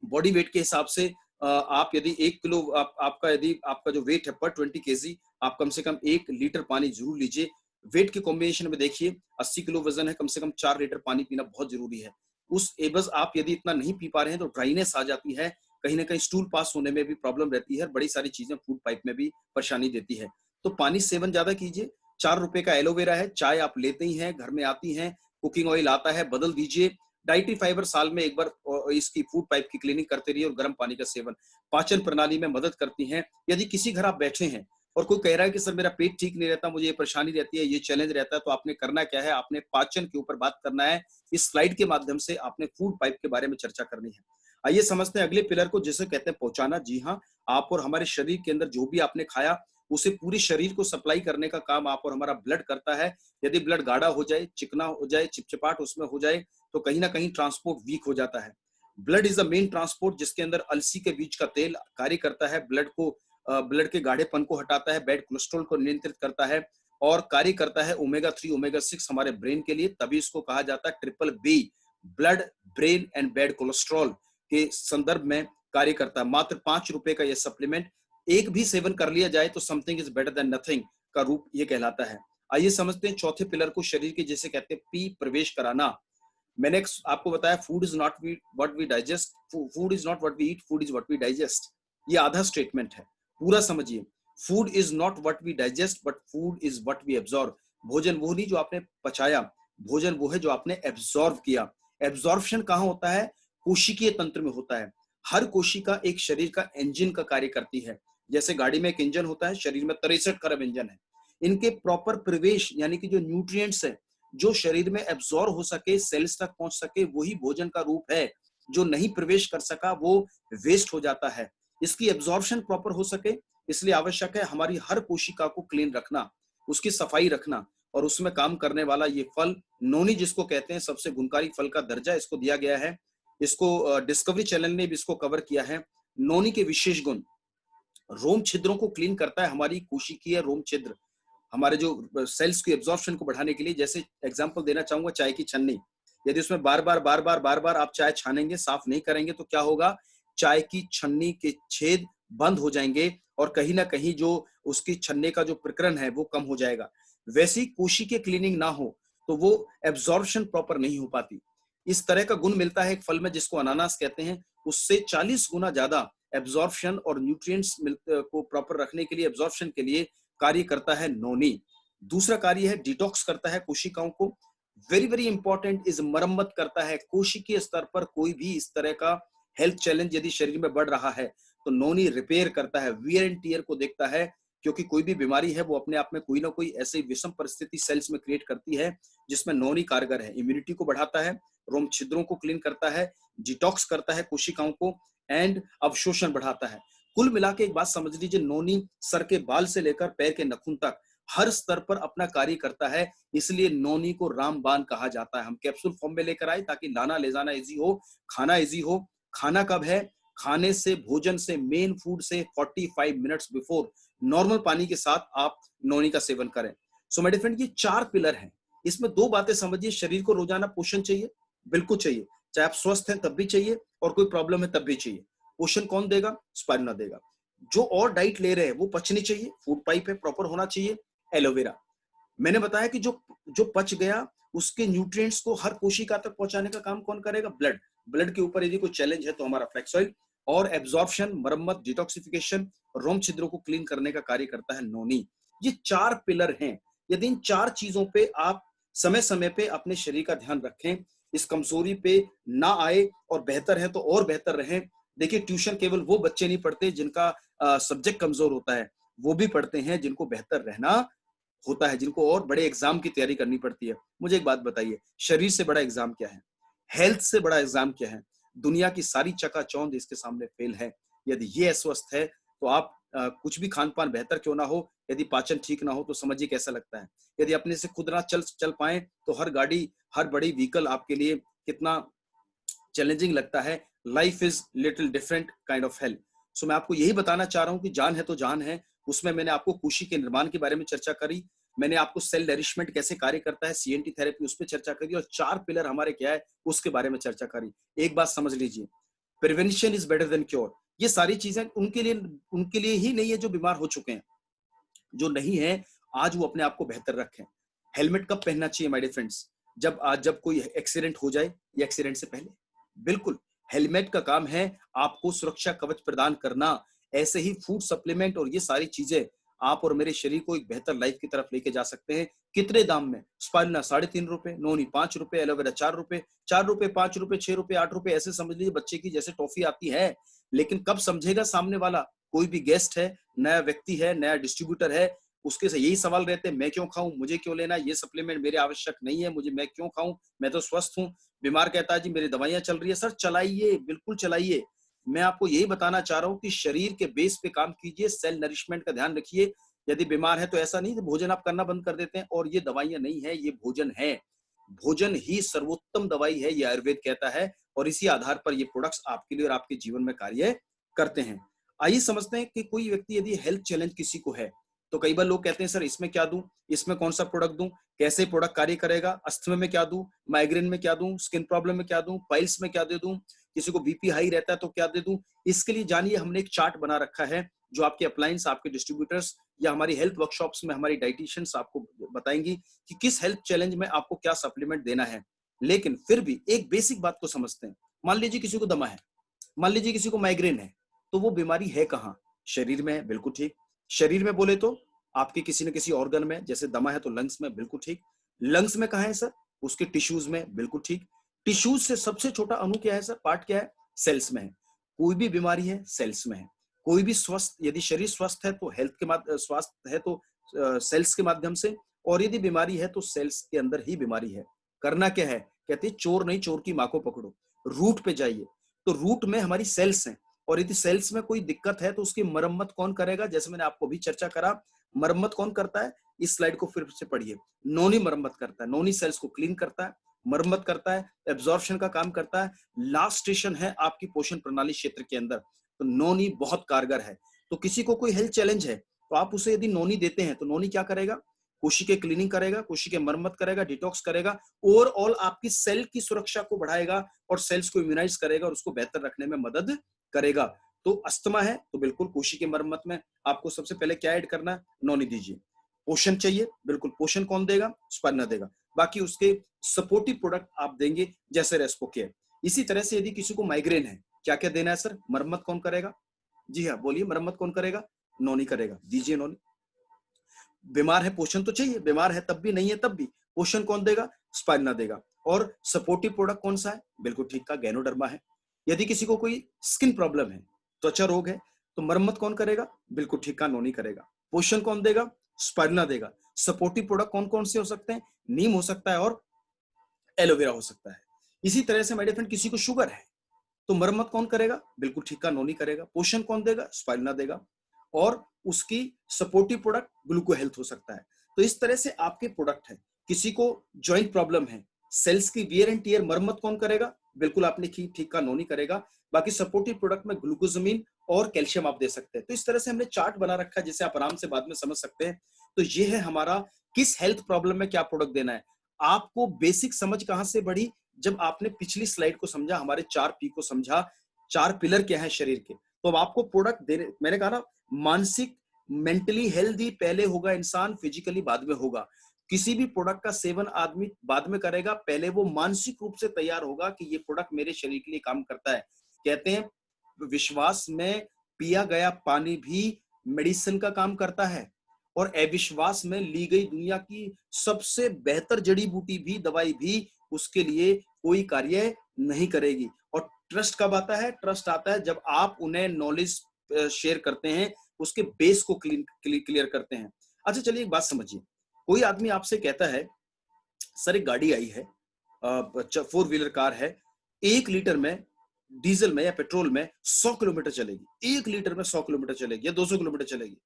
बॉडी वेट के हिसाब से आप यदि 1 किलो आपका यदि आपका जो वेट है पर 20 kg, आप कम से कम 1 लीटर पानी जरूर लीजिए। वेट के कॉम्बिनेशन में देखिए 80 किलो वजन है, कम से कम 4 लीटर पानी पीना बहुत जरूरी है। उस एवज आप यदि इतना नहीं पी पा रहे हैं तो ड्राइनेस आ जाती है, कहीं ना कहीं स्टूल पास होने में भी प्रॉब्लम रहती है, बड़ी सारी चीजें फूड पाइप में भी परेशानी देती है। तो पानी सेवन ज्यादा कीजिए। 4 रुपए का एलोवेरा है, चाय आप लेते ही हैं, घर में आती हैं, कुकिंग ऑयल आता है, बदल दीजिए। डाइटरी फाइबर साल में 1 बार इसकी फूड पाइप की क्लीनिंग करते रहिए, और गर्म पानी का सेवन पाचन प्रणाली में मदद करती हैं। यदि किसी घर आप बैठे हैं और कोई कह रहा है कि सर मेरा पेट ठीक नहीं रहता, मुझे ये परेशानी रहती है, ये चैलेंज रहता है, तो आपने करना क्या है, आपने पाचन के ऊपर बात करना है। इस स्लाइड के माध्यम से आपने फूड पाइप के बारे में चर्चा करनी है। आइए समझते हैं अगले पिलर को, जिसे कहते हैं पहुंचाना। जी हाँ, आप और हमारे शरीर के अंदर जो भी आपने खाया उसे पूरे शरीर को सप्लाई करने का काम आप और हमारा ब्लड करता है। यदि ब्लड गाढ़ा हो जाए, चिकना हो जाए, चिपचिपाट उसमें हो जाए, तो कहीं ना कहीं ट्रांसपोर्ट वीक हो जाता है। Blood is the main transport, जिसके अंदर अलसी के बीज का तेल कार्य करता है, ब्लड के गाढ़ेपन को हटाता है, बैड कोलेस्ट्रॉल को नियंत्रित करता है, और कार्य करता है ओमेगा 3 ओमेगा 6 हमारे ब्रेन के लिए। तभी इसको कहा जाता है triple B, blood, brain and bad cholesterol के संदर्भ में कार्य करता है। मात्र 5 रुपए का यह सप्लीमेंट एक भी सेवन कर लिया जाए तो something is better than nothing का रूप ये कहलाता है। आइए समझते हैं चौथे पिलर को, शरीर के जिसे कहते हैं पी, प्रवेश कराना। मैंने आपको बताया food is not what we digest, food is not what we eat, food is what we digest. ये आधा स्टेटमेंट है, पूरा समझिए। Food is not what we digest but food is what we absorb. भोजन वो नहीं जो आपने पचाया, भोजन वो है जो आपने एब्जॉर्ब किया। एब्जॉर्प्शन कहाँ होता है? कोशिकीय तंत्र में होता है। हर कोशिका एक शरीर का इंजन का कार्य करती है। जैसे गाड़ी में एक इंजन होता है, शरीर में 63 खरब इंजन है। इनके प्रॉपर प्रवेश यानी कि जो न्यूट्रिएंट्स है, जो शरीर में एब्जॉर्ब हो सके, सेल्स तक पहुंच सके, वही भोजन का रूप है। जो नहीं प्रवेश कर सका वो वेस्ट हो जाता है। इसकी एब्जॉर्प्शन प्रॉपर हो सके, इसलिए आवश्यक है हमारी हर कोशिका को क्लीन रखना, उसकी सफाई रखना, और उसमें काम करने वाला ये फल नोनी जिसको कहते हैं, सबसे गुणकारी फल का दर्जा इसको दिया गया है। इसको डिस्कवरी चैनल ने भी इसको कवर किया है। नोनी के विशेष गुण, रोम छिद्रों को क्लीन करता है, हमारी कोशिकीय रोम छिद्र, हमारे जो सेल्स की एब्जॉर्प्शन को बढ़ाने के लिए। जैसे एग्जांपल देना चाहूंगा, चाय की छन्नी, यदि उसमें बार बार आप चाय छानेंगे, साफ नहीं करेंगे, तो क्या होगा? चाय की छन्नी के छेद बंद हो जाएंगे और कहीं ना कहीं जो उसकी छन्ने का जो प्रकरण है वो कम हो जाएगा। वैसी कोशिकीय क्लीनिंग ना हो तो वो एब्जॉर्प्शन प्रॉपर नहीं हो पाती। इस तरह का गुण मिलता है एक फल में जिसको अनानास कहते हैं, उससे 40 गुना ज्यादा एब्जॉर्प्शन और न्यूट्रिएंट्स को प्रॉपर रखने के लिए, एब्जॉर्प्शन के लिए कार्य करता है नोनी। दूसरा कार्य है डिटॉक्स करता है कोशिकाओं को। वेरी वेरी इंपॉर्टेंट इज मरम्मत करता है। कोशिकीय स्तर पर कोई भी इस तरह का हेल्थ चैलेंज यदि शरीर में बढ़ रहा है तो नोनी रिपेयर करता है, वियर एंड टियर को देखता है, क्योंकि कोई भी बीमारी है वो अपने आप में कोई ना कोई ऐसी विषम परिस्थिति सेल्स में क्रिएट करती है जिसमें नोनी कारगर है। इम्यूनिटी को बढ़ाता है, रोम छिद्रों को क्लीन करता है, डिटॉक्स करता है कोशिकाओं को, एंड अवशोषण बढ़ाता है। कुल मिला के एक बात समझ लीजिए, नोनी सर के बाल से लेकर पैर के नखून तक हर स्तर पर अपना कार्य करता है, इसलिए नोनी को रामबाण कहा जाता है। हम कैप्सूल फॉर्म में लेकर आए ताकि लाना ले जाना इजी हो, खाना इजी हो। खाना कब है? खाने से, भोजन से, मेन फूड से 45 मिनट्स बिफोर नॉर्मल पानी के साथ आप नोनी का सेवन करें। सो माय डियर फ्रेंड, ये 4 पिलर हैं। इसमें 2 बातें समझिए, शरीर को रोजाना पोषण चाहिए, बिल्कुल चाहिए, चाहे आप स्वस्थ हैं तब भी चाहिए और कोई प्रॉब्लम है तब भी चाहिए। पोषण कौन देगा? स्पाइरुलिना देगा। जो और डाइट ले रहे हैं वो पचनी चाहिए, फूड पाइप है प्रॉपर होना चाहिए। एलोवेरा, मैंने बताया कि जो जो पच गया उसके न्यूट्रिएंट्स को हर कोशिका तक पहुंचाने का काम कौन करेगा? ब्लड। ब्लड के ऊपर यदि कोई चैलेंज है तो हमारा फ्लैक्स ऑयल। और एब्जॉर्प्शन, मरम्मत, डिटॉक्सिफिकेशन, रोम छिद्रों को क्लीन करने का कार्य करता है नोनी। ये 4 पिलर हैं। यदि इन 4 चीजों पे आप समय समय पे अपने शरीर का ध्यान रखें, इस कमजोरी पे ना आए और बेहतर है तो और बेहतर रहें। देखिए, ट्यूशन केवल वो बच्चे नहीं पढ़ते जिनका सब्जेक्ट कमजोर होता है, वो भी पढ़ते हैं जिनको बेहतर रहना होता है, जिनको और बड़े एग्जाम की तैयारी करनी पड़ती है। मुझे एक बात बताइए, शरीर से बड़ा एग्जाम क्या है? हेल्थ से बड़ा एग्जाम क्या है? दुनिया की सारी चकाचौंध इसके सामने फेल है। यदि ये अस्वस्थ है तो आप कुछ भी खान पान बेहतर क्यों ना हो, यदि पाचन ठीक ना हो तो समझिए कैसा लगता है। यदि अपने से खुद ना चल चल पाए तो हर गाड़ी, हर बड़ी व्हीकल आपके लिए कितना चैलेंजिंग लगता है। Life is little different kind of health. So मैं आपको यही बताना चाह रहा हूं कि जान है तो जान है। उसमें मैंने आपको कुशी के निर्माण के बारे में चर्चा करी, मैंने आपको सेल नरिशमेंट कैसे कार्य करता है, सीएनटी थेरेपी, उस पर चर्चा करी, और 4 पिलर हमारे क्या है उसके बारे में चर्चा करी। एक बात समझ लीजिए, prevention is better than cure. ये सारी चीजें उनके लिए ही नहीं है जो बीमार हो चुके हैं। जो नहीं है आज वो अपने आप को बेहतर रखें। हेलमेट कब पहनना चाहिए माय डियर फ्रेंड्स? जब कोई एक्सीडेंट हो जाए या एक्सीडेंट से पहले। बिल्कुल, हेलमेट का काम है आपको सुरक्षा कवच प्रदान करना। ऐसे ही फूड सप्लीमेंट और ये सारी चीजें आप और मेरे शरीर को एक बेहतर लाइफ की तरफ लेके जा सकते हैं। कितने दाम में? स्पाइरुलिना 3.5 रुपए, नोनी 5 रुपए, एलोवेरा 4 रुपए। 4 रुपए, 5 रुपए, 6 रुपए, 8 रुपए, ऐसे समझ लीजिए बच्चे की जैसे टॉफी आती है। लेकिन कब समझेगा सामने वाला? कोई भी गेस्ट है, नया व्यक्ति है, नया डिस्ट्रीब्यूटर है, उसके से यही सवाल रहते हैं, मैं क्यों खाऊं, मुझे क्यों लेना, ये सप्लीमेंट मेरे आवश्यक नहीं है, मुझे, मैं क्यों खाऊं, मैं तो स्वस्थ हूं। बीमार कहता है जी मेरी दवाइयां चल रही है। सर चलाइए, बिल्कुल चलाइए। मैं आपको यही बताना चाह रहा हूं कि शरीर के बेस पे काम कीजिए, सेल नरिशमेंट का ध्यान रखिए। यदि बीमार है तो ऐसा नहीं कि भोजन आप करना बंद कर देते हैं, और ये दवाइयां नहीं है, ये भोजन है। भोजन ही सर्वोत्तम दवाई है, ये आयुर्वेद कहता है, और इसी आधार पर ये प्रोडक्ट्स आपके लिए और आपके जीवन में कार्य करते हैं। आइए समझते हैं कि कोई व्यक्ति यदि हेल्थ चैलेंज किसी को है तो कई बार लोग कहते हैं सर इसमें क्या दूं, इसमें कौन सा प्रोडक्ट दूं, कैसे प्रोडक्ट कार्य करेगा, अस्थमा में क्या दूं, माइग्रेन में क्या दूं, स्किन प्रॉब्लम में क्या दूं, पाइल्स में क्या दे दूं, किसी को बीपी हाई रहता है तो क्या दे दूं। इसके लिए जानिए, हमने एक चार्ट बना रखा है जो आपके अप्लायंस, आपके डिस्ट्रीब्यूटर्स या हमारी हेल्थ वर्कशॉप्स में हमारी डाइटिशियंस आपको बताएंगी कि किस हेल्थ चैलेंज में आपको क्या सप्लीमेंट देना है। लेकिन फिर भी एक बेसिक बात को समझते हैं। मान लीजिए किसी को दमा है, मान लीजिए किसी को माइग्रेन है, तो वो बीमारी है कहाँ? शरीर में है, बिल्कुल ठीक। शरीर में बोले तो आपके किसी न किसी ऑर्गन में, जैसे दमा है तो लंग्स में, बिल्कुल ठीक। लंग्स में कहाँ है सर? उसके टिश्यूज में, बिल्कुल ठीक। टिश्यूज से सबसे छोटा अणु क्या है सर, पार्ट क्या है? सेल्स में है। कोई भी बीमारी है सेल्स में है। कोई भी स्वस्थ, यदि शरीर स्वस्थ है तो हेल्थ के स्वास्थ्य है तो सेल्स के माध्यम से, और यदि बीमारी है तो सेल्स के अंदर ही बीमारी है। करना क्या है? कहते हैं चोर नहीं, चोर की माँ को पकड़ो। रूट पे जाइए। तो रूट में हमारी सेल्स हैं, और यदि सेल्स में कोई दिक्कत है तो उसकी मरम्मत कौन करेगा? जैसे मैंने आपको भी चर्चा करा, मरम्मत कौन करता है? इस स्लाइड को फिर से पढ़िए। नोनी मरम्मत करता है, नोनी सेल्स को क्लीन करता है, मरम्मत करता है, एब्जॉर्प्शन का काम करता है। लास्ट स्टेशन है आपकी पोषण प्रणाली क्षेत्र के अंदर, तो नोनी बहुत कारगर है। तो किसी को कोई हेल्थ चैलेंज है तो आप उसे यदि नोनी देते हैं तो नोनी क्या करेगा? कोशिका क्लीनिंग करेगा, कोशिका मरम्मत करेगा, डिटॉक्स करेगा, ओवरऑल आपकी सेल की सुरक्षा को बढ़ाएगा और सेल्स को इम्यूनाइज करेगा और उसको बेहतर रखने में मदद करेगा। तो अस्थमा है तो बिल्कुल कोशिका मरम्मत में आपको सबसे पहले क्या ऐड करना है? नोनी दीजिए। पोषण चाहिए, बिल्कुल पोषण कौन देगा? स्पाइरुलिना देगा। बाकी उसके सपोर्टिव प्रोडक्ट आप देंगे जैसे रेस्पोकेयर। इसी तरह से यदि किसी को माइग्रेन है, क्या क्या देना है सर? मरम्मत कौन करेगा? जी हाँ, बोलिए, मरम्मत कौन करेगा? नोनी करेगा, दीजिए नोनी। बीमार है, पोषण तो चाहिए, बीमार है तब भी, नहीं है तब भी, पोषण कौन देगा? स्पाइरुलिना देगा। और सपोर्टिव प्रोडक्ट कौन सा है? बिल्कुल ठीक का, गैनोडर्मा है। यदि किसी को कोई स्किन प्रॉब्लम है, त्वचा रोग है, तो मरम्मत कौन करेगा? बिल्कुल ठीक का, नोनी करेगा। पोषण कौन देगा? स्पाइरुलिना देगा। सपोर्टिव प्रोडक्ट कौन कौन से हो सकते हैं? नीम हो सकता है और एलोवेरा हो सकता है। इसी तरह से मेरे फ्रेंड किसी को शुगर है तो मरम्मत कौन करेगा? बिल्कुल ठीक का नोनी करेगा। पोषण कौन देगा? स्पाइरुलिना देगा। और उसकी सपोर्टिव प्रोडक्ट ग्लूको हेल्थ हो सकता है। तो इस तरह से आपके प्रोडक्ट है। किसी को जॉइंट प्रॉब्लम है, सेल्स की वियर एंड टियर मरम्मत कौन करेगा? बिल्कुल आपने ठीक का नोनी करेगा। बाकी सपोर्टिव प्रोडक्ट में ग्लूकोजमीन और कैल्शियम आप दे सकते हैं। तो इस तरह से हमने चार्ट बना रखा है जिसे आप आराम से बाद में समझ सकते हैं। तो ये है हमारा किस हेल्थ प्रॉब्लम में क्या प्रोडक्ट देना है। आपको बेसिक समझ कहां से बढ़ी? जब आपने पिछली स्लाइड को समझा, हमारे 4 P को समझा, 4 पिलर क्या है शरीर के। तो अब आपको प्रोडक्ट देने, मैंने कहा ना, मानसिक मेंटली हेल्दी पहले होगा इंसान, फिजिकली बाद में होगा। किसी भी प्रोडक्ट का सेवन आदमी बाद में करेगा, पहले वो मानसिक रूप से तैयार होगा कि ये प्रोडक्ट मेरे शरीर के लिए काम करता है। कहते हैं विश्वास में पिया गया पानी भी मेडिसिन का काम करता है, और अविश्वास में ली गई दुनिया की सबसे बेहतर जड़ी बूटी भी, दवाई भी उसके लिए कोई कार्य नहीं करेगी। और ट्रस्ट कब आता है? ट्रस्ट आता है जब आप उन्हें नॉलेज शेयर करते हैं, उसके बेस को क्लियर करते हैं। अच्छा चलिए एक बात समझिए। कोई आदमी आपसे कहता है सर एक गाड़ी आई है, 4 व्हीलर कार है, 1 लीटर में डीजल में या पेट्रोल में 100 किलोमीटर चलेगी, 1 लीटर में 100 किलोमीटर चलेगी या 200 किलोमीटर चलेगी।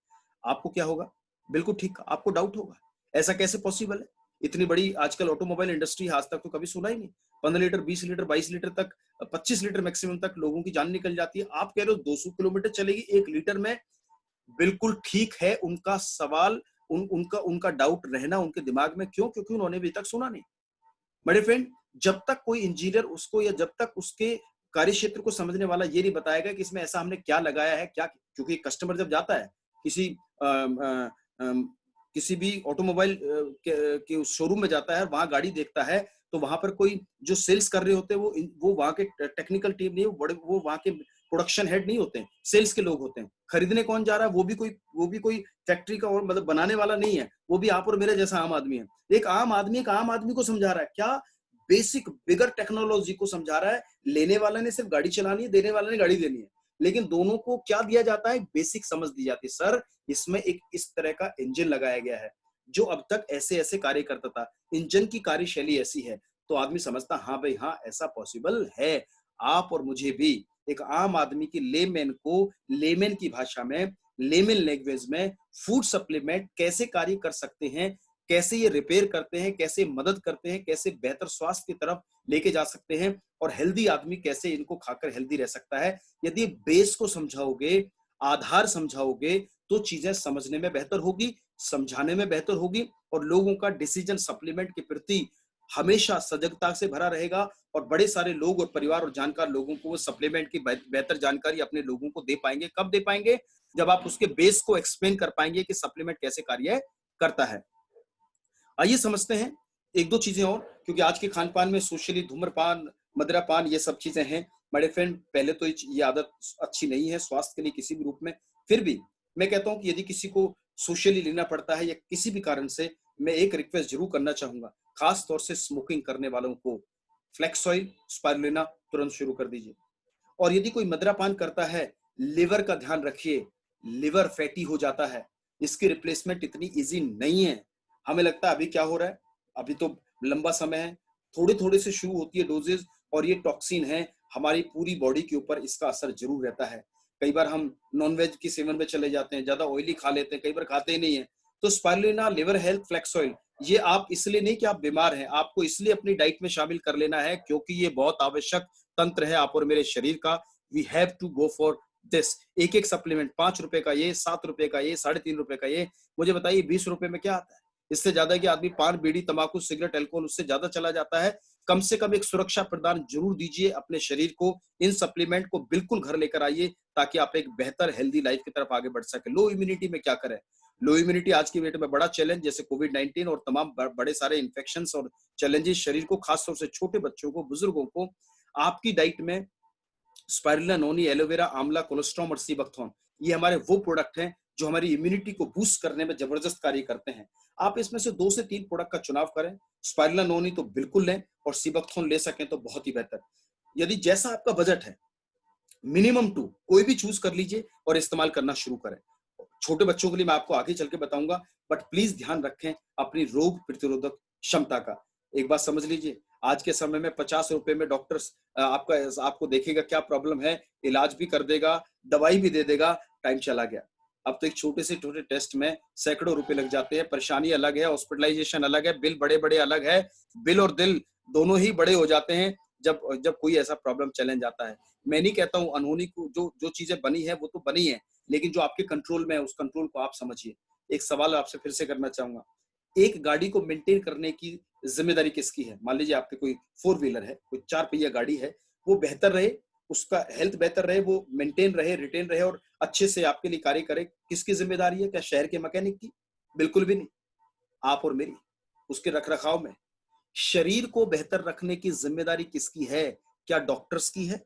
आपको क्या होगा? बिल्कुल ठीक, आपको डाउट होगा, ऐसा कैसे पॉसिबल है? इतनी बड़ी आजकल ऑटोमोबाइल इंडस्ट्री, आज तक तो कभी सुना ही नहीं। 15 लीटर, 20 लीटर, 22 लीटर तक, 25 लीटर मैक्सिमम तक लोगों की जान निकल जाती है। आप कह रहे हो 200 किलोमीटर चलेगी 1 लीटर में। बिल्कुल ठीक है उनका सवाल, उनका उनका डाउट रहना उनके दिमाग में। क्यों? क्योंकि उन्होंने अभी तक सुना नहीं। मेरे फ्रेंड, जब तक कोई इंजीनियर उसको, या जब तक उसके कार्य क्षेत्र को समझने वाला ये नहीं बताएगा कि इसमें ऐसा हमने क्या लगाया है, क्या, क्योंकि कस्टमर जब जाता है किसी किसी भी ऑटोमोबाइल के शोरूम में जाता है, वहां गाड़ी देखता है, तो वहां पर कोई जो सेल्स कर रहे होते हैं वो वहां के टेक्निकल टीम नहीं, वो वहां के प्रोडक्शन हेड नहीं होते हैं, सेल्स के लोग होते हैं। खरीदने कौन जा रहा है? वो भी कोई फैक्ट्री का और मतलब बनाने वाला नहीं है, वो भी आप और मेरे जैसा आम आदमी है। एक आम आदमी को समझा रहा है क्या? बेसिक बिगर टेक्नोलॉजी को समझा रहा है। लेने वाले ने सिर्फ गाड़ी चलानी है, देने वाले ने गाड़ी देनी है, लेकिन दोनों को क्या दिया जाता है? बेसिक समझ दी जाती है। सर इसमें एक इस तरह का इंजन लगाया गया है जो अब तक ऐसे ऐसे कार्य करता था, इंजन की कार्यशैली ऐसी है। तो आदमी समझता हाँ भाई हाँ, ऐसा पॉसिबल है। आप और मुझे भी, एक आम आदमी की लेमैन को लेमैन की भाषा में, लेमन लैंग्वेज में फूड सप्लीमेंट कैसे कार्य कर सकते हैं, कैसे ये रिपेयर करते हैं, कैसे मदद करते हैं, कैसे बेहतर स्वास्थ्य की तरफ लेके जा सकते हैं, और हेल्दी आदमी कैसे इनको खाकर हेल्दी रह सकता है। यदि बेस को समझाओगे, आधार समझाओगे, तो चीजें समझने में बेहतर होगी, समझाने में बेहतर होगी, और लोगों का डिसीजन सप्लीमेंट के प्रति हमेशा सजगता से भरा रहेगा। और बड़े सारे लोग और परिवार और जानकार लोगों को वो सप्लीमेंट की बेहतर जानकारी अपने लोगों को दे पाएंगे। कब दे पाएंगे? जब आप उसके बेस को एक्सप्लेन कर पाएंगे कि सप्लीमेंट कैसे कार्य करता है। आइए समझते हैं एक दो चीजें और, क्योंकि आज के खान पान में सोशली धूम्रपान, मदिरापान, ये सब चीजें हैं। मेरे फ्रेंड, पहले तो ये आदत अच्छी नहीं है स्वास्थ्य के लिए किसी भी रूप में। फिर भी मैं कहता हूं कि यदि किसी को सोशली लेना पड़ता है या किसी भी कारण से, मैं एक रिक्वेस्ट जरूर करना चाहूंगा, खास तौर से स्मोकिंग करने वालों को, फ्लेक्स ऑयल, स्पाइरुलिना तुरंत शुरू कर दीजिए। और यदि कोई मदिरापान करता है, लिवर का ध्यान रखिए, लिवर फैटी हो जाता है, इसकी रिप्लेसमेंट इतनी इजी नहीं है। हमें लगता है अभी क्या हो रहा है, अभी तो लंबा समय है, थोड़े थोड़े से शुरू होती है डोजेज, और ये टॉक्सिन है, हमारी पूरी बॉडी के ऊपर इसका असर जरूर रहता है। कई बार हम नॉनवेज की सेवन में चले जाते हैं, ज्यादा ऑयली खा लेते हैं, कई बार खाते ही नहीं है। तो spirulina, liver health, flax oil, ये आप इसलिए नहीं कि आप बीमार हैं, आपको इसलिए अपनी डाइट में शामिल कर लेना है क्योंकि ये बहुत आवश्यक तंत्र है आप और मेरे शरीर का। We have to go for this. एक एक सप्लीमेंट, 5 रुपए का ये, 7 रुपए का ये, 3.5 रुपए का ये, मुझे बताइए 20 रुपए में क्या आता है? इससे ज्यादा कि आदमी पान, बीड़ी, तंबाकू, सिगरेट, अल्कोहल, उससे ज्यादा चला जाता है। कम से कम एक सुरक्षा प्रदान जरूर दीजिए अपने शरीर को। इन सप्लीमेंट को बिल्कुल घर लेकर आइए ताकि आप एक बेहतर हेल्दी लाइफ की तरफ आगे बढ़ सके। लो इम्यूनिटी में क्या करें? लो इम्यूनिटी आज की डेट में बड़ा चैलेंज, जैसे कोविड-19 और तमाम बड़े सारे इन्फेक्शंस और चैलेंजेस शरीर को, खासतौर से छोटे बच्चों को, बुजुर्गों को। आपकी डाइट में स्पाइरुलिना, नोनी, एलोवेरा, आंवला, कोलेस्ट्रॉम और सीबकथॉर्न, ये हमारे वो प्रोडक्ट हैं जो हमारी इम्यूनिटी को बूस्ट करने में जबरदस्त कार्य करते हैं। आप इसमें से 2 से 3 प्रोडक्ट का चुनाव करें। स्पाइरुलिना, नोनी तो बिल्कुल लें, और सीबकथॉर्न ले सकें तो बहुत ही बेहतर। यदि जैसा आपका बजट है, मिनिमम 2 कोई भी चूज कर लीजिए और इस्तेमाल करना शुरू करें। छोटे बच्चों के लिए मैं आपको आगे चल के बताऊंगा, बट प्लीज ध्यान रखें अपनी रोग प्रतिरोधक क्षमता का। एक बात समझ लीजिए, आज के समय में 50 रुपए में डॉक्टर आपको देखेगा क्या प्रॉब्लम है, इलाज भी कर देगा, दवाई भी दे देगा, टाइम चला गया। अब तो एक छोटे से छोटे टेस्ट में सैकड़ों रुपए लग जाते हैं, परेशानी अलग है, हॉस्पिटलाइजेशन अलग है, बिल बड़े बड़े अलग है, बिल और दिल दोनों ही बड़े हो जाते हैं जब जब कोई ऐसा प्रॉब्लम चैलेंज आता है। मैं नहीं कहता हूँ अनहोनी को, जो जो चीजें बनी है वो तो बनी है, लेकिन जो आपके कंट्रोल में है उस कंट्रोल को आप समझिए। एक सवाल आपसे फिर से करना चाहूंगा, एक गाड़ी को मेंटेन करने की जिम्मेदारी किसकी है? मान लीजिए आपके कोई फोर व्हीलर है, कोई चार पहिया गाड़ी है, वो बेहतर रहे, उसका हेल्थ बेहतर रहे, वो मेंटेन रहे, रिटेन रहे और अच्छे से आपके लिए कार्य करे, किसकी जिम्मेदारी है? क्या शहर के मैकेनिक की? बिल्कुल भी नहीं, आप और मेरी। उसके रखरखाव में शरीर को बेहतर रखने की जिम्मेदारी किसकी है? क्या डॉक्टर्स की है,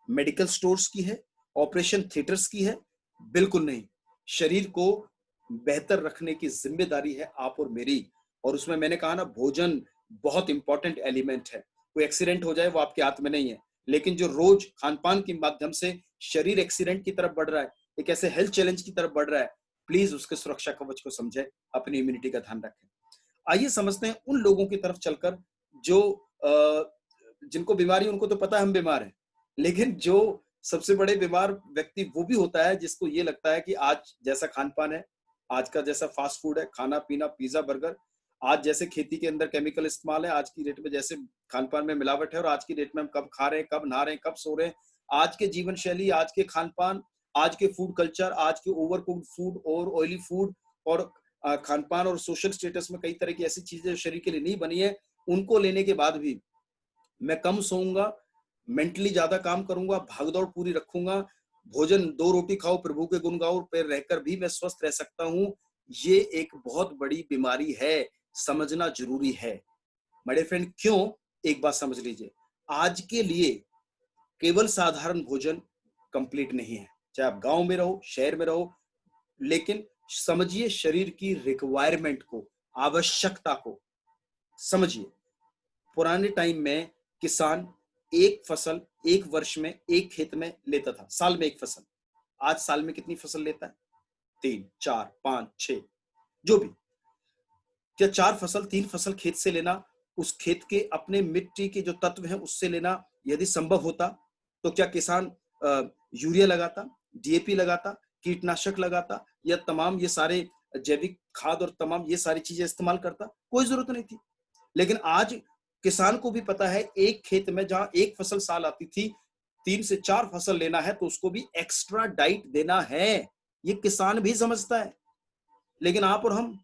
मेडिकल स्टोर्स की है, ऑपरेशन थिएटर्स की है? बिल्कुल नहीं। शरीर को बेहतर रखने की जिम्मेदारी है आप और मेरी। और उसमें मैंने कहा ना, भोजन बहुत इंपॉर्टेंट एलिमेंट है। कोई एक्सीडेंट हो जाए वो आपके हाथ में नहीं है, लेकिन जो रोज खान पान के माध्यम से शरीर एक्सीडेंट की तरफ बढ़ रहा है, एक ऐसे हेल्थ चैलेंज की तरफ बढ़ रहा है, प्लीज उसके सुरक्षा कवच को समझे, अपनी इम्यूनिटी का ध्यान रखें। आइए समझते हैं उन लोगों की तरफ चलकर जो जिनको बीमारी, उनको तो पता है हम बीमार हैं, लेकिन जो सबसे बड़े बीमार व्यक्ति वो भी होता है जिसको ये लगता है कि आज जैसा खान पान है, आज का जैसा फास्ट फूड है, खाना पीना, पिज्जा बर्गर, आज जैसे खेती के अंदर केमिकल इस्तेमाल है, आज की डेट में जैसे खान पान में मिलावट है, और आज की डेट में हम कब खा रहे हैं, कब नहा रहे हैं, कब सो रहे हैं, आज के जीवन शैली, आज के खान पान, आज के फूड कल्चर, आज के ओवर कुक्ड फूड और ऑयली फूड और खान पान और सोशल स्टेटस में कई तरह की ऐसी चीजें शरीर के लिए नहीं बनी है, उनको लेने के बाद भी मैं कम सोऊंगा, मेंटली ज्यादा काम करूंगा, भागदौड़ पूरी रखूंगा, भोजन दो रोटी खाओ प्रभु के गुण गाओ पे रहकर भी मैं स्वस्थ रह सकता हूं। ये एक बहुत बड़ी बीमारी है, समझना जरूरी है मेरे फ्रेंड। क्यों? एक बात समझ लीजिए, आज के लिए केवल साधारण भोजन कंप्लीट नहीं है, चाहे आप गांव में रहो, शहर में रहो, लेकिन समझिए शरीर की रिक्वायरमेंट को, आवश्यकता को समझिए। पुराने टाइम में किसान एक फसल एक वर्ष में एक खेत में लेता था, साल में एक फसल। आज साल में कितनी फसल लेता है? 3, 4, 5, 6, जो भी। क्या 4 फसल 3 फसल खेत से लेना, उस खेत के अपने मिट्टी के जो तत्व हैं उससे लेना यदि संभव होता, तो क्या किसान यूरिया लगाता, डीएपी लगाता, कीटनाशक लगाता, या तमाम ये सारे जैविक खाद और तमाम ये सारी चीजें इस्तेमाल करता? कोई जरूरत नहीं थी। लेकिन आज किसान को भी पता है, एक खेत में जहां एक फसल साल आती थी, 3 से 4 फसल लेना है तो उसको भी एक्स्ट्रा डाइट देना है। ये किसान भी समझता है। लेकिन आप और हम,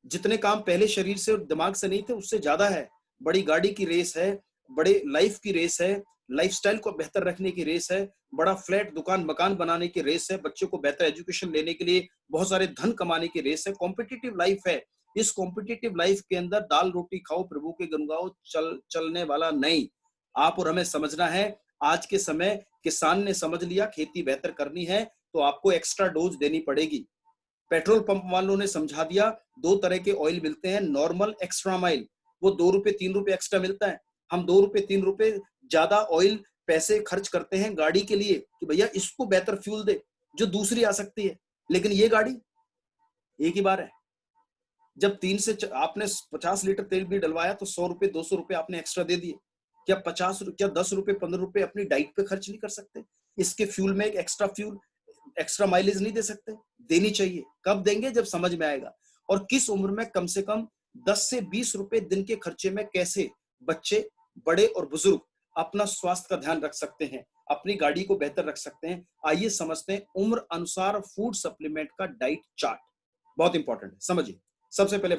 जितने काम पहले शरीर से और दिमाग से नहीं थे उससे ज्यादा है। बड़ी गाड़ी की रेस है, बड़े लाइफ की रेस है, लाइफस्टाइल को बेहतर रखने की रेस है, बड़ा फ्लैट दुकान मकान बनाने की रेस है, बच्चों को बेहतर एजुकेशन लेने के लिए बहुत सारे धन कमाने की रेस है, कॉम्पिटिटिव लाइफ है। इस कॉम्पिटिटिव लाइफ के अंदर दाल रोटी खाओ प्रभु के गुण गाओ चलने वाला नहीं। आप और हमें समझना है, आज के समय किसान ने समझ लिया खेती बेहतर करनी है तो आपको एक्स्ट्रा डोज देनी पड़ेगी। पेट्रोल पंप वालों ने समझा दिया, 2 तरह के ऑयल मिलते हैं, नॉर्मल, एक्स्ट्रा माइल। वो 2 रुपए 3 रुपए एक्स्ट्रा मिलता है, हम 2 रुपए 3 रुपए ज्यादा ऑयल पैसे खर्च करते हैं गाड़ी के लिए कि भैया इसको बेहतर फ्यूल दे जो दूसरी आ सकती है। लेकिन ये गाड़ी एक ही बार है। जब आपने 50 लीटर तेल भी डलवाया तो 100 रुपए 200 रुपए आपने एक्स्ट्रा दे दिए। क्या 10 रुपए 15 रुपए अपनी डाइट पे खर्च नहीं कर सकते? इसके फ्यूल में एक एक्स्ट्रा माइलेज नहीं दे सकते? देनी चाहिए। कब देंगे? जब समझ में आएगा। और किस उम्र में कम से कम 10 से 20 रुपए दिन के खर्चे में कैसे बच्चे, बड़े और बुजुर्ग अपना स्वास्थ्य का ध्यान रख सकते हैं, अपनी गाड़ी को बेहतर रख सकते हैं। आइए समझते हैं उम्र अनुसार फूड सप्लीमेंट का डाइट चार्ट। बहुत इंपॉर्टेंट है, समझिए। सबसे पहले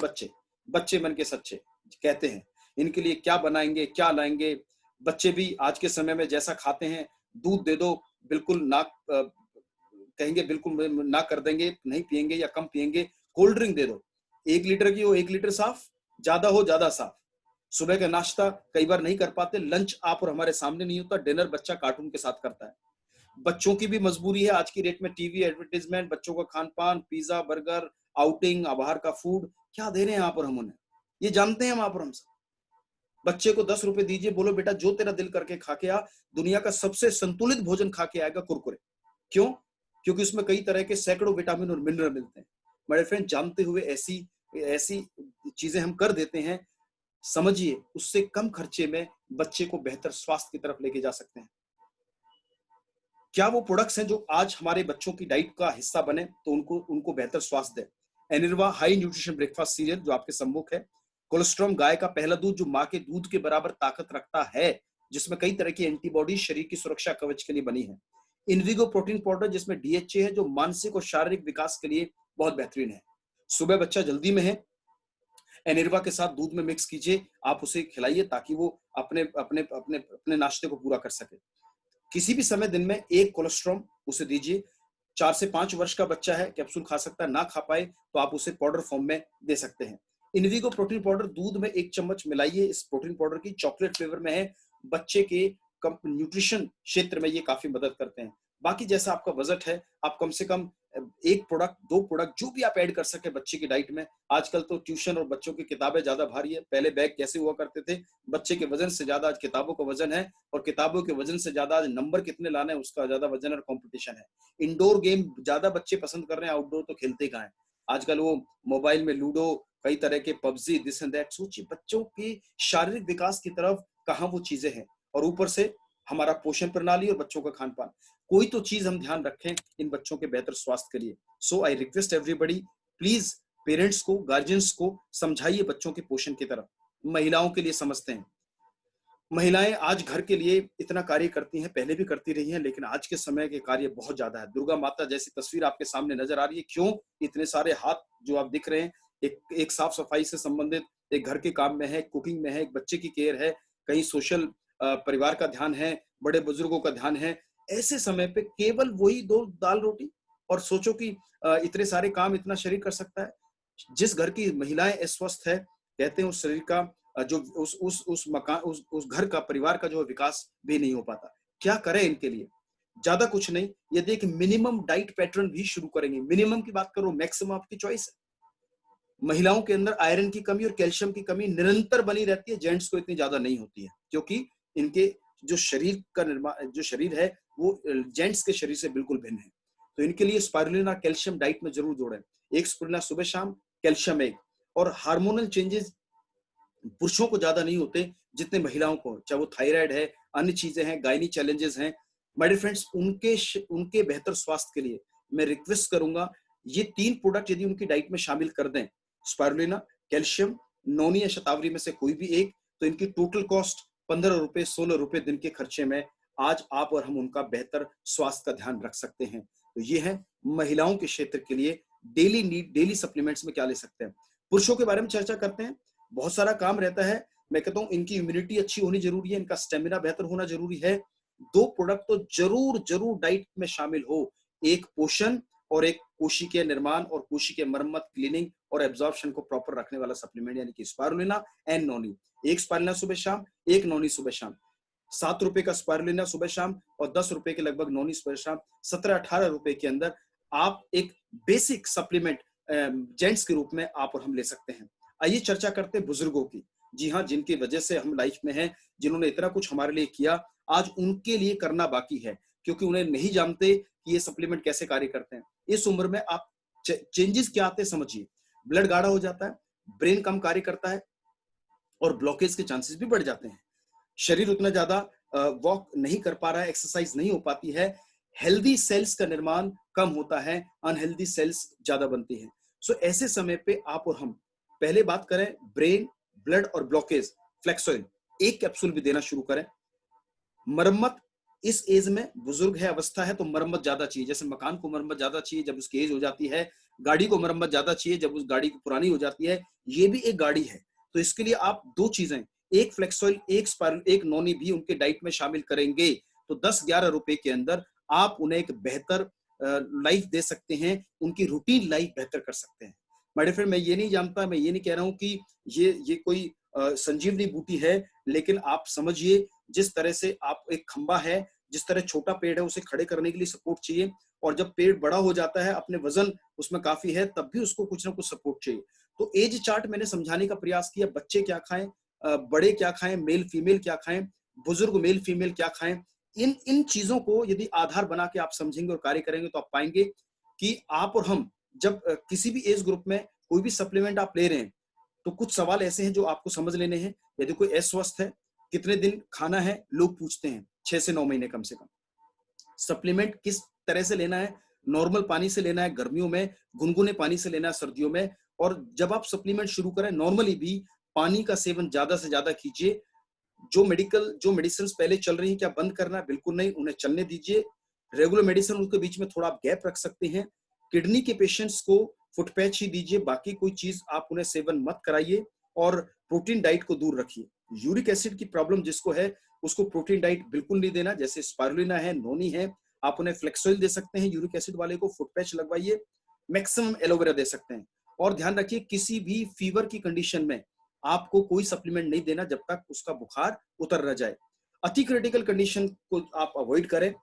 बच्चे मन के सच्चे कहते हैं, इनके लिए क्या बनाएंगे, क्या लाएंगे? बच्चे भी आज के समय में जैसा खाते हैं, दूध दे दो बिल्कुल ना कहेंगे, बिल्कुल ना कर देंगे, नहीं पिएंगे या कम पिएंगे। कोल्ड ड्रिंक दे दो, 1 लीटर की हो 1 लीटर साफ, ज्यादा हो ज्यादा साफ। सुबह का नाश्ता कई बार नहीं कर पाते, लंच आप और हमारे सामने नहीं होता, डिनर बच्चा कार्टून के साथ करता है। बच्चों की भी मजबूरी है आज की डेट में, टीवी एडवर्टीजमेंट, बच्चों का खान पान, पिज्जा बर्गर, आउटिंग, बाहर का फूड, क्या दे रहे हैं आप और हम उन्हें, ये जानते हैं हम आप और हम सब। बच्चे को 10 रुपए दीजिए, बोलो बेटा जो तेरा दिल करके खा के आ, दुनिया का सबसे संतुलित भोजन खा के आएगा, कुरकुरे। क्यों? क्योंकि उसमें कई तरह के सैकड़ों विटामिन और मिनरल मिलते हैं। मेरे फ्रेंड, जानते हुए ऐसी ऐसी चीजें हम कर देते हैं। समझिए उससे कम खर्चे में बच्चे को बेहतर स्वास्थ्य की तरफ लेके जा सकते हैं। क्या वो प्रोडक्ट्स हैं जो आज हमारे बच्चों की डाइट का हिस्सा बने तो उनको उनको बेहतर स्वास्थ्य दे। एनिर्वा हाई न्यूट्रिशन ब्रेकफास्ट सीरियल जो आपके सम्मुख है। कोलेस्ट्रॉम गाय का पहला दूध जो माँ के दूध के बराबर ताकत रखता है, जिसमें कई तरह की एंटीबॉडी शरीर की सुरक्षा कवच के लिए बनी है। इनविगो प्रोटीन पाउडर जिसमें डीएचए है जो मानसिक और शारीरिक विकास के लिए बहुत बेहतरीन है। सुबह बच्चा जल्दी में है, एनिर्वा के साथ दूध में मिक्स कीजिए, आप उसे खिलाइए ताकि वो अपने अपने अपने अपने नाश्ते को पूरा कर सके। किसी भी समय दिन में एक कोलेस्ट्रॉम उसे दीजिए। 4 से 5 वर्ष का बच्चा है, कैप्सूल खा सकता है, ना खा पाए तो आप उसे पाउडर फॉर्म में दे सकते हैं। इनविगो प्रोटीन पाउडर दूध में 1 चम्मच मिलाइए। इस प्रोटीन पाउडर की चॉकलेट फ्लेवर में है। बच्चे के न्यूट्रिशन क्षेत्र में ये काफी मदद करते हैं। बाकी जैसा आपका बजट है, आप कम से कम 1 प्रोडक्ट 2 प्रोडक्ट जो भी आप ऐड कर सके बच्चे की डाइट में। आजकल तो ट्यूशन और बच्चों की किताबें ज्यादा भारी है। पहले बैग कैसे हुआ करते थे, बच्चे के वजन से ज्यादा आज किताबों का वजन है, और किताबों के वजन से ज्यादा आज नंबर कितने लाने हैं उसका ज्यादा वजन और कंपटीशन है। इंडोर गेम ज्यादा बच्चे पसंद कर रहे हैं, आउटडोर तो खेलते कहाँ हैं। आजकल वो मोबाइल में लूडो, कई तरह के पबजी, दिस एंड दैट। सोचिए बच्चों की शारीरिक विकास की तरफ कहाँ वो चीजें हैं, और ऊपर से हमारा पोषण प्रणाली और बच्चों का खान पान। कोई तो चीज हम ध्यान रखें इन बच्चों के बेहतर स्वास्थ्य के लिए। So I request everybody, please parents को, गार्जियंस को समझाइए बच्चों के पोषण की तरफ। महिलाओं के लिए समझते हैं, महिलाएं आज घर के लिए इतना कार्य करती हैं, पहले भी करती रही हैं, लेकिन आज के समय के कार्य बहुत ज्यादा है। दुर्गा माता जैसी तस्वीर आपके सामने नजर आ रही है। क्यों इतने सारे हाथ जो आप दिख रहे हैं, एक साफ सफाई से संबंधित, एक घर के काम में है, कुकिंग में है, एक बच्चे की केयर है, कहीं सोशल परिवार का ध्यान है, बड़े बुजुर्गों का ध्यान है। ऐसे समय पे केवल वही 2 दाल रोटी, और सोचो कि इतने सारे काम इतना शरीर कर सकता है। जिस घर की महिलाएं अस्वस्थ है, कहते हैं उस शरीर का जो उस मकान उस घर का, परिवार का जो विकास भी नहीं हो पाता। क्या करें इनके लिए? ज्यादा कुछ नहीं, यदि एक मिनिमम डाइट पैटर्न भी शुरू करेंगे, मिनिमम की बात करो, मैक्सिमम आपकी चॉइस है। महिलाओं के अंदर आयरन की कमी और कैल्शियम की कमी निरंतर बनी रहती है, जेंट्स को इतनी ज्यादा नहीं होती है, क्योंकि इनके जो शरीर का निर्माण, जो शरीर है वो जेंट्स के शरीर से बिल्कुल भिन्न है। तो इनके लिए स्पाइरुलिना कैल्शियम डाइट में जरूर जोड़ें। 1 स्पाइरुलिना सुबह शाम, कैल्शियम 1। और हार्मोनल चेंजेस पुरुषों को ज्यादा नहीं होते जितने महिलाओं को, चाहे वो थायराइड है, अन्य चीजें हैं, गायनी चैलेंजेस हैं। माय डियर फ्रेंड्स, उनके बेहतर स्वास्थ्य के लिए मैं रिक्वेस्ट करूंगा, ये 3 प्रोडक्ट यदि उनकी डाइट में शामिल कर दें, स्पाइरुलिना, कैल्शियम, नोनी या शतावरी में से कोई भी एक, तो इनकी टोटल कॉस्ट 15 रुपए, 16 रुपए दिन के खर्चे में आज आप और हम उनका बेहतर स्वास्थ्य का ध्यान रख सकते हैं। तो ये है महिलाओं के क्षेत्र के लिए डेली नीड, डेली सप्लीमेंट्स में क्या ले सकते हैं। पुरुषों के बारे में चर्चा करते हैं। बहुत सारा काम रहता है। मैं कहता हूं इनकी इम्यूनिटी अच्छी होनी जरूरी है, इनका स्टेमिना बेहतर होना जरूरी है। 2 प्रोडक्ट तो जरूर जरूर डाइट में शामिल हो, एक पोषण और एक कोशिकीय निर्माण और कोशिकीय मरम्मत, क्लीनिंग और एब्जॉर्प्शन को प्रॉपर रखने वाला सप्लीमेंट, यानी कि स्पाइरुलिना एंड नोनी। 1 स्पाइरुलिना सुबह शाम, 1 नोनी सुबह शाम। 7 रुपए का स्पाइरुलिना सुबह शाम और 10 रुपए के लगभग नोनी सुबह शाम। 17-18 रुपए के अंदर आप एक बेसिक सप्लीमेंट जेंट्स के रूप में आप और हम ले सकते हैं। आइए चर्चा करते हैं बुजुर्गों की। जी हाँ, जिनकी वजह से हम लाइफ में हैं, जिन्होंने इतना कुछ हमारे लिए किया, आज उनके लिए करना बाकी है, क्योंकि उन्हें नहीं जानते कि ये सप्लीमेंट कैसे कार्य करते हैं। इस उम्र में आप चेंजेस क्या आते हैं समझिए। ब्लड गाढ़ा हो जाता है, ब्रेन कम कार्य करता है, और ब्लॉकेज के चांसेस भी बढ़ जाते हैं। शरीर उतना ज्यादा वॉक नहीं कर पा रहा है, एक्सरसाइज नहीं हो पाती है, हेल्दी सेल्स का निर्माण कम होता है, अनहेल्दी सेल्स ज्यादा बनती है। सो ऐसे समय पे आप और हम पहले बात करें ब्रेन, ब्लड और ब्लॉकेज, फ्लेक्सोइल 1 कैप्सूल भी देना शुरू करें। मरम्मत इस एज में, बुजुर्ग है, अवस्था है, तो मरम्मत ज्यादा चाहिए। जैसे मकान को मरम्मत ज्यादा चाहिए जब उसकी एज हो जाती है, गाड़ी को मरम्मत ज्यादा चाहिए जब उस गाड़ी की पुरानी हो जाती है। ये भी एक गाड़ी है, तो इसके लिए आप 2 चीजें, एक फ्लेक्सोइल, एक स्पाइरुल, एक नोनी भी उनके डाइट में शामिल करेंगे, तो 10-11 रुपए के अंदर आप उन्हें एक बेहतर लाइफ दे सकते हैं, उनकी रूटीन लाइफ बेहतर कर सकते हैं। माय डियर फ्रेंड, मैं ये नहीं जानता, मैं ये नहीं कह रहा हूं कि ये कोई संजीवनी बूटी है, लेकिन आप समझिए जिस तरह से आप एक खंबा है, जिस तरह छोटा पेड़ है उसे खड़े करने के लिए सपोर्ट चाहिए, और जब पेड़ बड़ा हो जाता है, अपने वजन उसमें काफी है, तब भी उसको कुछ ना कुछ सपोर्ट चाहिए। तो एज चार्ट मैंने समझाने का प्रयास किया, बच्चे क्या खाएं, बड़े क्या खाएं, मेल फीमेल क्या खाएं, बुजुर्ग मेल फीमेल क्या खाएं। इन इन चीजों को यदि आधार बना के आप समझेंगे और कार्य करेंगे, तो आप पाएंगे कि आप और हम जब किसी भी एज ग्रुप में कोई भी सप्लीमेंट आप ले रहे हैं, तो कुछ सवाल ऐसे हैं जो आपको समझ लेने हैं। यदि कोई अस्वस्थ है, कितने दिन खाना है, लोग पूछते हैं, 6 से 9 महीने कम से कम। सप्लीमेंट किस तरह से लेना है, नॉर्मल पानी से लेना है गर्मियों में, गुनगुने पानी से लेना है सर्दियों में। और जब आप सप्लीमेंट शुरू करें, नॉर्मली भी पानी का सेवन ज्यादा से ज्यादा कीजिए। जो मेडिसिन पहले चल रही है, क्या बंद करना है? बिल्कुल नहीं, उन्हें चलने दीजिए। रेगुलर मेडिसिन, उनके बीच में थोड़ा आप गैप रख सकते हैं। किडनी के पेशेंट्स को फुट पैच ही दीजिए, बाकी कोई चीज आप उन्हें सेवन मत कराइए। और प्रोटीन डाइट को दूर रखिए। यूरिक एसिड की प्रॉब्लम जिसको है, उसको प्रोटीन डाइट बिल्कुल नहीं देना। जैसे स्पारुलिना है, नोनी है, आप उन्हें फ्लेक्सोइल दे सकते हैं। यूरिक एसिड वाले को फुट पैच लगवाइए। मैक्सिमम एलोवेरा दे सकते हैं। और ध्यान रखिए, किसी भी फीवर की कंडीशन में आपको कोई सप्लीमेंट नहीं देना जब तक उसका बुखार उतर न जाए। अति क्रिटिकल कंडीशन को आप अवॉइड करें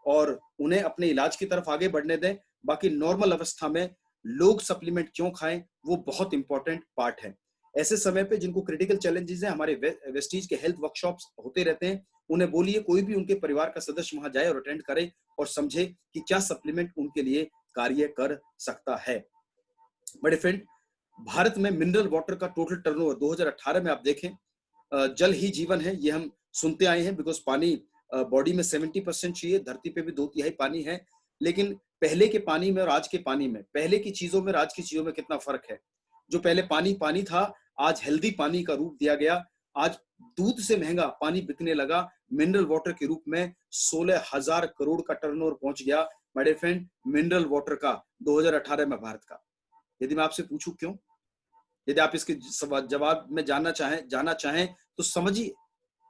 और उन्हें अपने इलाज की तरफ आगे बढ़ने दें। बाकी नॉर्मल अवस्था में लोग सप्लीमेंट क्यों खाएं, वो बहुत इंपॉर्टेंट पार्ट है। ऐसे समय पे जिनको क्रिटिकल चैलेंजेस हैं, हमारे वेस्टीज के हेल्थ वर्कशॉप्स होते रहते हैं, उन्हें बोलिए कोई भी उनके परिवार का सदस्य वहां जाए और अटेंड करे और समझे कि क्या सप्लीमेंट उनके लिए कार्य कर सकता है। बड़े फ्रेंड, भारत में मिनरल वाटर का टोटल टर्नओवर 2018 में आप देखें, जल ही जीवन है, ये हम सुनते आए हैं। बिकॉज पानी बॉडी में 70% चाहिए, धरती पे भी 2/3 पानी है। लेकिन पहले के पानी में और आज के पानी में, पहले की चीजों में और आज की चीजों में कितना फर्क है। जो पहले पानी पानी था, आज हेल्दी पानी का रूप दिया गया। आज दूध से महंगा पानी बिकने लगा। मिनरल वाटर के रूप में 16,000 करोड़ का टर्नओवर पहुंच गया मेरे फ्रेंड, मिनरल वाटर का 2018 में भारत का। यदि मैं आपसे पूछूं क्यों, यदि आप इसके जवाब में जाना चाहें तो समझिए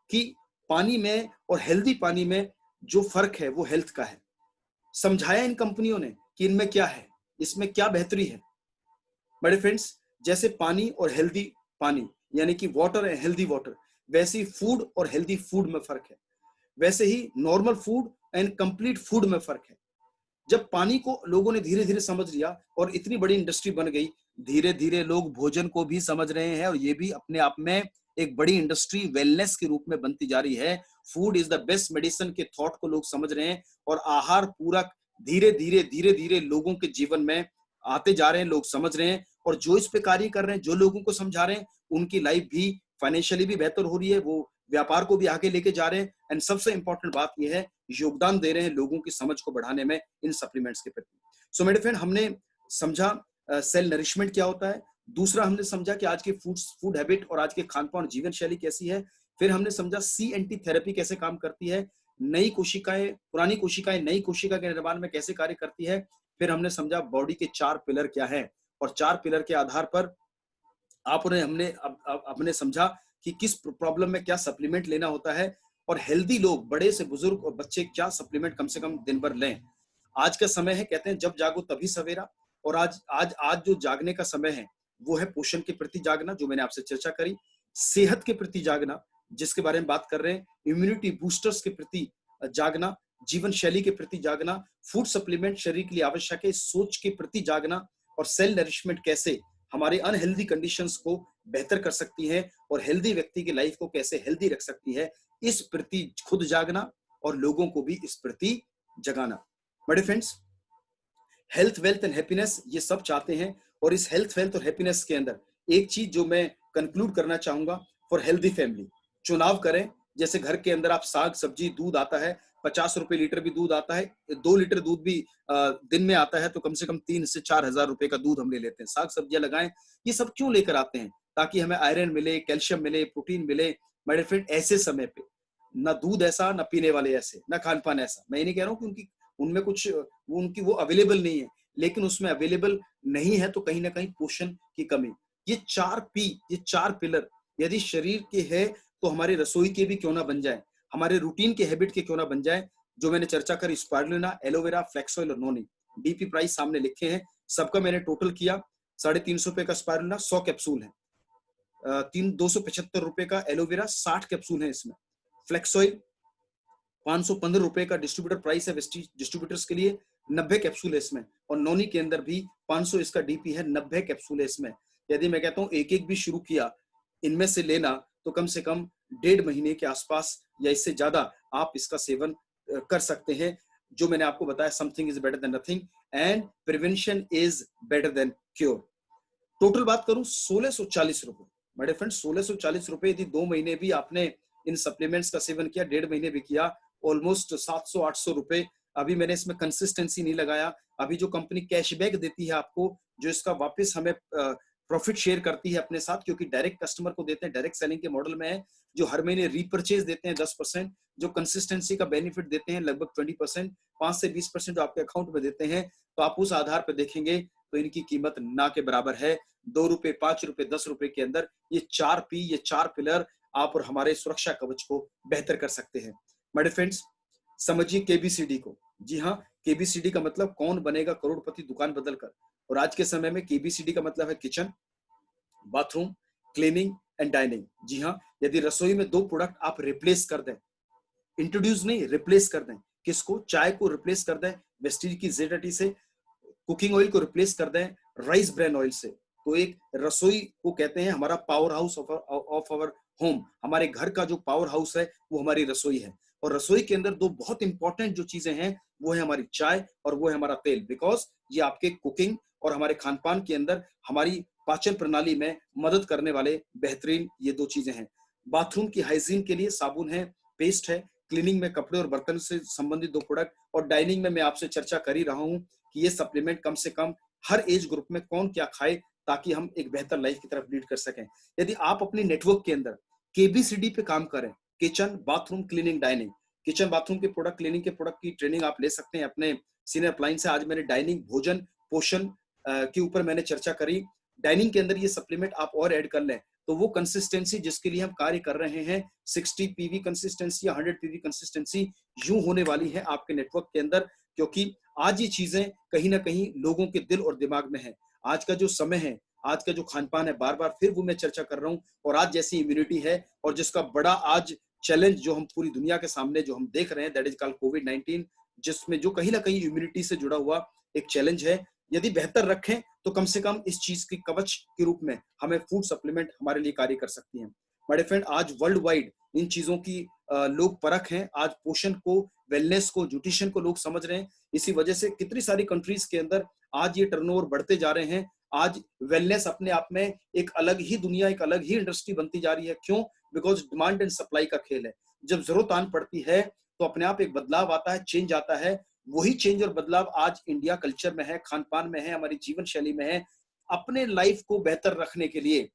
कि पानी में और हेल्दी पानी में जो फर्क है वो हेल्थ का है। समझाया इन कंपनियों ने कि इनमें क्या है, इसमें क्या बेहतरी है। बड़े फ्रेंड्स, जैसे पानी और हेल्दी पानी, यानी कि वाटर एंड हेल्दी वाटर, वैसे ही फूड और हेल्दी फूड में फर्क है। वैसे ही normal food and complete food में फर्क है। जब पानी को लोगों ने धीरे धीरे समझ लिया और इतनी बड़ी इंडस्ट्री बन गई, धीरे धीरे लोग भोजन को भी समझ रहे हैं और ये भी अपने आप में एक बड़ी इंडस्ट्री वेलनेस के रूप में बनती जा रही है। Food is the best medicine के थॉट को लोग समझ रहे हैं और आहार पूरक धीरे धीरे लोगों के जीवन में आते जा रहे हैं, लोग समझ रहे हैं। और जो इस पे कार्य कर रहे हैं, जो लोगों को समझा रहे हैं, उनकी लाइफ भी फाइनेंशियली भी बेहतर हो रही है, वो व्यापार को भी आगे लेके जा रहे हैं। एंड सबसे इंपॉर्टेंट बात यह है, योगदान दे रहे हैं लोगों की समझ को बढ़ाने में इन सप्लीमेंट्स के प्रति। सो मेरे फ्रेंड, हमने समझा सेल नरिशमेंट क्या होता है। दूसरा, हमने समझा कि आज की फूड हैबिट और आज के खान पान जीवन शैली कैसी है। फिर हमने समझा CNT थेरेपी कैसे काम करती है, नई कोशिकाएं पुरानी कोशिकाएं नई कोशिका के निर्माण में कैसे कार्य करती है। फिर हमने समझा बॉडी के 4 पिलर क्या है और 4 पिलर के आधार पर आप उन्हें हमने समझा कि किस प्रॉब्लम में क्या सप्लीमेंट लेना होता है और हेल्दी लोग, बड़े से बुजुर्ग और बच्चे, क्या सप्लीमेंट कम से कम दिन भर लें। आज का समय है, कहते हैं जब जागो तभी सवेरा। और आज जो जागने का समय है वो है पोषण के प्रति जागना, जो मैंने आपसे चर्चा करी, सेहत के प्रति जागना जिसके बारे में बात कर रहे हैं, इम्यूनिटी बूस्टर्स के प्रति जागना, जीवन शैली के प्रति जागना, फूड सप्लीमेंट शरीर के लिए आवश्यक है, सोच के प्रति जागना, और सेल नरिशमेंट कैसे हमारे अनहेल्दी कंडीशंस को बेहतर कर सकती है और हेल्दी व्यक्ति की लाइफ को कैसे हेल्दी रख सकती है, इस प्रति खुद जागना और लोगों को भी इस प्रति जगाना। बड़े friends, health, wealth and happiness ये सब चाहते हैं। और इस हेल्थ, वेल्थ और हैप्पीनेस के अंदर एक चीज जो मैं कंक्लूड करना चाहूंगा, फॉर हेल्दी फैमिली चुनाव करें। जैसे घर के अंदर आप साग सब्जी, दूध आता है, 50 रुपए लीटर भी दूध आता है, 2 लीटर दूध भी दिन में आता है, तो कम से कम 3 से 4 हजार रुपए का दूध हम ले लेते हैं। साग सब्जियां लगाएं। ये सब क्यों लेकर आते हैं? ताकि हमें आयरन मिले, कैल्शियम मिले, प्रोटीन मिले। मेरे फ्रेंड, ऐसे समय पे ना दूध ऐसा, ना पीने वाले ऐसे, ना खान पान ऐसा। मैं ये नहीं कह रहा हूँ कि उनमें कुछ वो अवेलेबल नहीं है, लेकिन उसमें अवेलेबल नहीं है तो कहीं ना कहीं पोषण की कमी। ये 4P, ये 4 पिलर यदि शरीर के है तो हमारे रसोई के भी क्यों ना बन जाए, हमारे रूटीन के हैबिट के क्यों ना बन जाए। जो मैंने चर्चा करी, स्पारुलिना, एलोवेरा, फ्लेक्सोइल और नोनी, DP प्राइस सामने लिखे हैं, सबका मैंने टोटल किया। 350 रुपए का स्पारुलिना, 100 कैप्सूल है। 275 रुपए का एलोवेरा, 60 कैप्सूल है इसमें। फ्लेक्सोइल 515 रुपए का डिस्ट्रीब्यूटर प्राइस है वेस्टीज डिस्ट्रीब्यूटर्स के लिए, 90 कैप्सूल है इसमें। और नोनी के अंदर भी 500 इसका DP है, 90 कैप्सूल है इसमें। यदि मैं कहता हूं एक एक भी शुरू किया इनमें से लेना, तो कम से कम 1.5 महीने के आसपास या इससे ज्यादा आप इसका सेवन कर सकते हैं। जो मैंने आपको बताया, something is better than nothing and prevention is better than cure. Total बात करूं 1640 रुपए। मेरे फ्रेंड 1640 रुपए, यदि 2 महीने भी आपने इन सप्लीमेंट्स का सेवन किया, 1.5 महीने भी किया, ऑलमोस्ट 700-800 रुपए। अभी मैंने इसमें कंसिस्टेंसी नहीं लगाया। अभी जो कंपनी कैशबैक देती है आपको, जो इसका वापस हमें प्रॉफिट शेयर करती है अपने साथ, क्योंकि डायरेक्ट कस्टमर को देते हैं, डायरेक्ट सेलिंग के मॉडल में है, जो हर महीने रीपर्चेज देते हैं 10%, जो कंसिस्टेंसी का बेनिफिट देते हैं लगभग 20%, 5 से 20% जो आपके अकाउंट में देते हैं, तो आप उस आधार पर देखेंगे तो इनकी कीमत ना के बराबर है। 2 रुपए, 5 रुपए, 10 रुपए के अंदर ये 4 P, ये 4 पिलर आप और हमारे सुरक्षा कवच को बेहतर कर सकते हैं। मेरे फ्रेंड्स, समझिए केबीसीडी को। जी हाँ, केबीसीडी का मतलब कौन बनेगा करोड़पति दुकान बदलकर। और आज के समय में केबीसीडी का मतलब है kitchen, bathroom, cleaning and dining. जी हाँ, यदि रसोई में 2 प्रोडक्ट आप रिप्लेस कर दें, इंट्रोड्यूस नहीं, रिप्लेस कर दें। किसको? चाय को रिप्लेस कर दें वेस्टीज की ZT से, कुकिंग ऑयल को रिप्लेस कर दें राइस ब्रांड ऑयल से, तो एक रसोई को कहते हैं हमारा power house of our home. हमारे घर का जो पावर हाउस है वो हमारी रसोई है। और रसोई के अंदर 2 बहुत इंपॉर्टेंट जो चीजें हैं वो है हमारी चाय और वो है हमारा तेल, बिकॉज ये आपके कुकिंग और हमारे खान पान के अंदर हमारी पाचन प्रणाली में मदद करने वाले बेहतरीन ये 2 चीजें हैं। बाथरूम की हाइजीन के लिए साबुन है, पेस्ट है, क्लीनिंग में कपड़े और बर्तन से संबंधित 2 प्रोडक्ट, और डाइनिंग में मैं आपसे चर्चा कर ही रहा हूं कि ये सप्लीमेंट कम से कम हर एज ग्रुप में कौन क्या खाए ताकि हम एक बेहतर लाइफ की तरफ लीड कर सकें। यदि आप अपने नेटवर्क के अंदर केबीसीडी पे काम करें, kitchen, bathroom, cleaning, dining, kitchen bathroom के प्रोडक्ट, क्लीनिंग के प्रोडक्ट की ट्रेनिंग आप ले सकते हैं अपने सीनियर अप्लायंस से। आज मैंने डाइनिंग, भोजन, पोषण के ऊपर मैंने चर्चा करी। डाइनिंग के अंदर ये सप्लीमेंट आप और ऐड कर लें तो वो कंसिस्टेंसी जिसके लिए हम कार्य कर रहे हैं, 60 PV कंसिस्टेंसी या 100 PV कंसिस्टेंसी यूं होने वाली है आपके नेटवर्क के अंदर, क्योंकि आज ये चीजें कहीं ना कहीं लोगों के दिल और दिमाग में है। आज का जो समय है, आज का जो खान पान है, बार बार फिर वो मैं चर्चा कर रहा हूँ, और आज जैसी इम्यूनिटी है और जिसका बड़ा आज चैलेंज जो हम पूरी दुनिया के सामने जो हम देख रहे हैं, दैट इज कॉल्ड कोविड-19, जिसमें जो कहीं ना कहीं इम्यूनिटी से जुड़ा हुआ एक चैलेंज है। यदि बेहतर रखें तो कम से कम इस चीज की कवच के रूप में हमें फूड सप्लीमेंट हमारे लिए कार्य कर सकती हैं। मेरे फ्रेंड, आज वर्ल्ड वाइड इन चीजों की लोग परख हैं। आज पोषण को, वेलनेस को, न्यूट्रिशन को लोग समझ रहे हैं। इसी वजह से कितनी सारी कंट्रीज के अंदर आज ये टर्नओवर बढ़ते जा रहे हैं। आज वेलनेस अपने आप में एक अलग ही दुनिया, एक अलग ही इंडस्ट्री बनती जा रही है। क्यों? बिकॉज डिमांड एंड सप्लाई का खेल है। जब जरूरत आन पड़ती है तो अपने आप एक बदलाव आता है, चेंज आता है। वही चेंज और बदलाव आज इंडिया कल्चर में है, खान पान में है, हमारी जीवन शैली में है। अपने लाइफ को बेहतर रखने के लिए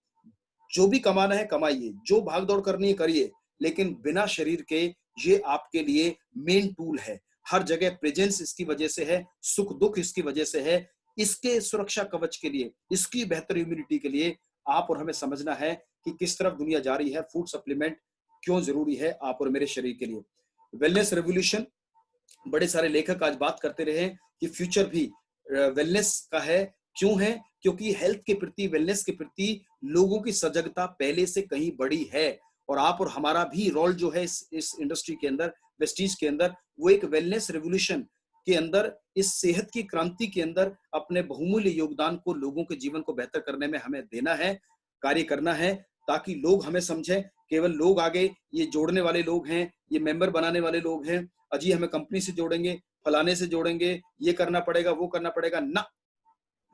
जो भी कमाना है कमाइए, जो भागदौड़ करनी है करिए, लेकिन बिना शरीर के ये आपके लिए मेन टूल है। हर जगह प्रेजेंस इसकी वजह से है, सुख दुख इसकी वजह से है। इसके सुरक्षा कवच के लिए, इसकी बेहतर इम्यूनिटी के लिए आप और हमें समझना है कि किस तरफ दुनिया जा रही है। फूड सप्लीमेंट क्यों जरूरी है आप और मेरे शरीर के लिए। वेलनेस रेवोल्यूशन, बड़े सारे लेखक आज बात करते रहे कि फ्यूचर भी वेलनेस का है। क्यों है? क्योंकि हेल्थ के प्रति, वेलनेस के प्रति लोगों की सजगता पहले से कहीं बड़ी है। और आप और हमारा भी रोल जो है इस इंडस्ट्री के अंदर, वेस्टीज के अंदर, वो एक वेलनेस रेवोल्यूशन के अंदर, इस सेहत की क्रांति के अंदर अपने बहुमूल्य योगदान को, लोगों के जीवन को बेहतर करने में हमें देना है, कार्य करना है, ताकि लोग हमें समझें। केवल लोग आगे ये जोड़ने वाले लोग हैं, ये मेंबर बनाने वाले लोग हैं, अजी हमें कंपनी से जोड़ेंगे, फलाने से जोड़ेंगे, ये करना पड़ेगा, वो करना पड़ेगा ना।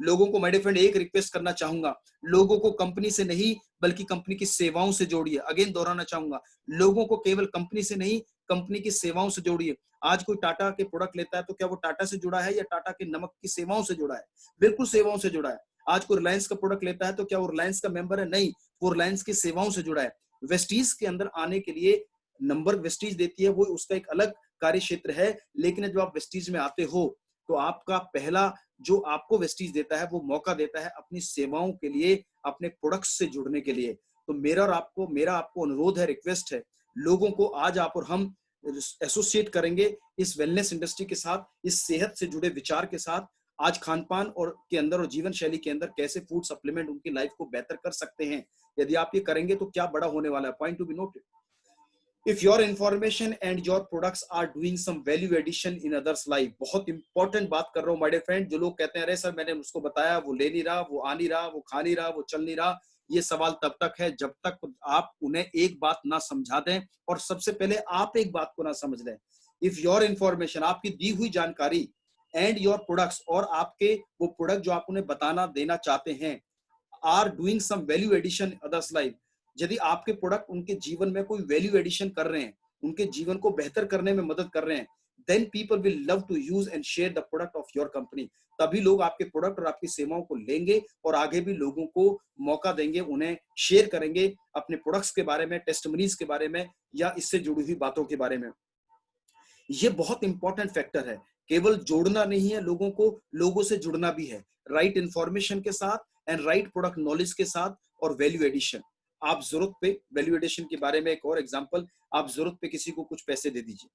लोगों को, मेरे फ्रेंड, एक रिक्वेस्ट करना चाहूंगा, लोगों को कंपनी से नहीं बल्कि कंपनी की सेवाओं से जोड़िए। अगेन दोहराना चाहूंगा, लोगों को केवल कंपनी से नहीं, कंपनी की सेवाओं से जोड़िए। आज कोई टाटा के प्रोडक्ट लेता है तो क्या वो टाटा से जुड़ा है या टाटा के नमक की सेवाओं से जुड़ा है? बिल्कुल सेवाओं से जुड़ा है। आज कोई रिलायंस का प्रोडक्ट लेता है तो क्या वो रिलायंस का मेंबर है? नहीं, वो रिलायंस की सेवाओं से जुड़ा है। वेस्टीज के अंदर आने के लिए नंबर वेस्टीज देती है, वो उसका एक अलग कार्य क्षेत्र है। लेकिन जब आप वेस्टीज में आते हो तो आपका पहला जो आपको वेस्टीज देता है वो मौका देता है अपनी सेवाओं के लिए, अपने प्रोडक्ट्स से जुड़ने के लिए। तो मेरा आपको अनुरोध है, रिक्वेस्ट है, लोगों को आज आप और हम एसोसिएट करेंगे इस वेलनेस इंडस्ट्री के साथ, इस सेहत से जुड़े विचार के साथ। आज खान पान और के अंदर और जीवन शैली के अंदर कैसे फूड सप्लीमेंट उनकी लाइफ को बेहतर कर सकते हैं। यदि आप ये करेंगे तो क्या बड़ा होने वाला है। Point to be noted, if your information and your products are doing some value addition in others life। बहुत इंपॉर्टेंट बात कर रहा हूँ माय फ्रेंड। जो लोग कहते हैं अरे सर मैंने उसको बताया, वो ले नहीं रहा, वो आ नहीं रहा, वो खा नहीं रहा, वो चल नहीं रहा, ये सवाल तब तक है जब तक आप उन्हें एक बात ना समझा दें, और सबसे पहले आप एक बात को ना समझ लें। इफ योर इंफॉर्मेशन, आपकी दी हुई जानकारी, एंड योर प्रोडक्ट्स, और आपके वो प्रोडक्ट जो आप उन्हें बताना देना चाहते हैं, are doing some value addition others life, यदि आपके प्रोडक्ट उनके जीवन में कोई वैल्यू एडिशन कर रहे हैं, उनके जीवन को बेहतर करने में मदद कर रहे हैं, then people will love to use and share the product of your company. तभी लोग आपके प्रोडक्ट और आपकी सेवाओं को लेंगे और आगे भी लोगों को मौका देंगे, उन्हें शेयर करेंगे अपने प्रोडक्ट्स के बारे में, टेस्टिमनीज के बारे में या इससे जुड़ी हुई बातों के बारे में। ये बहुत इंपॉर्टेंट फैक्टर है। केवल जोड़ना नहीं है लोगों को, लोगों से जुड़ना भी है, राइट इंफॉर्मेशन के साथ एंड राइट प्रोडक्ट नॉलेज के साथ और वैल्यू एडिशन। आप जरूरत पे वैल्यू एडिशन के बारे में एक और एग्जांपल, आप जरूरत पे किसी को कुछ पैसे दे दीजिए,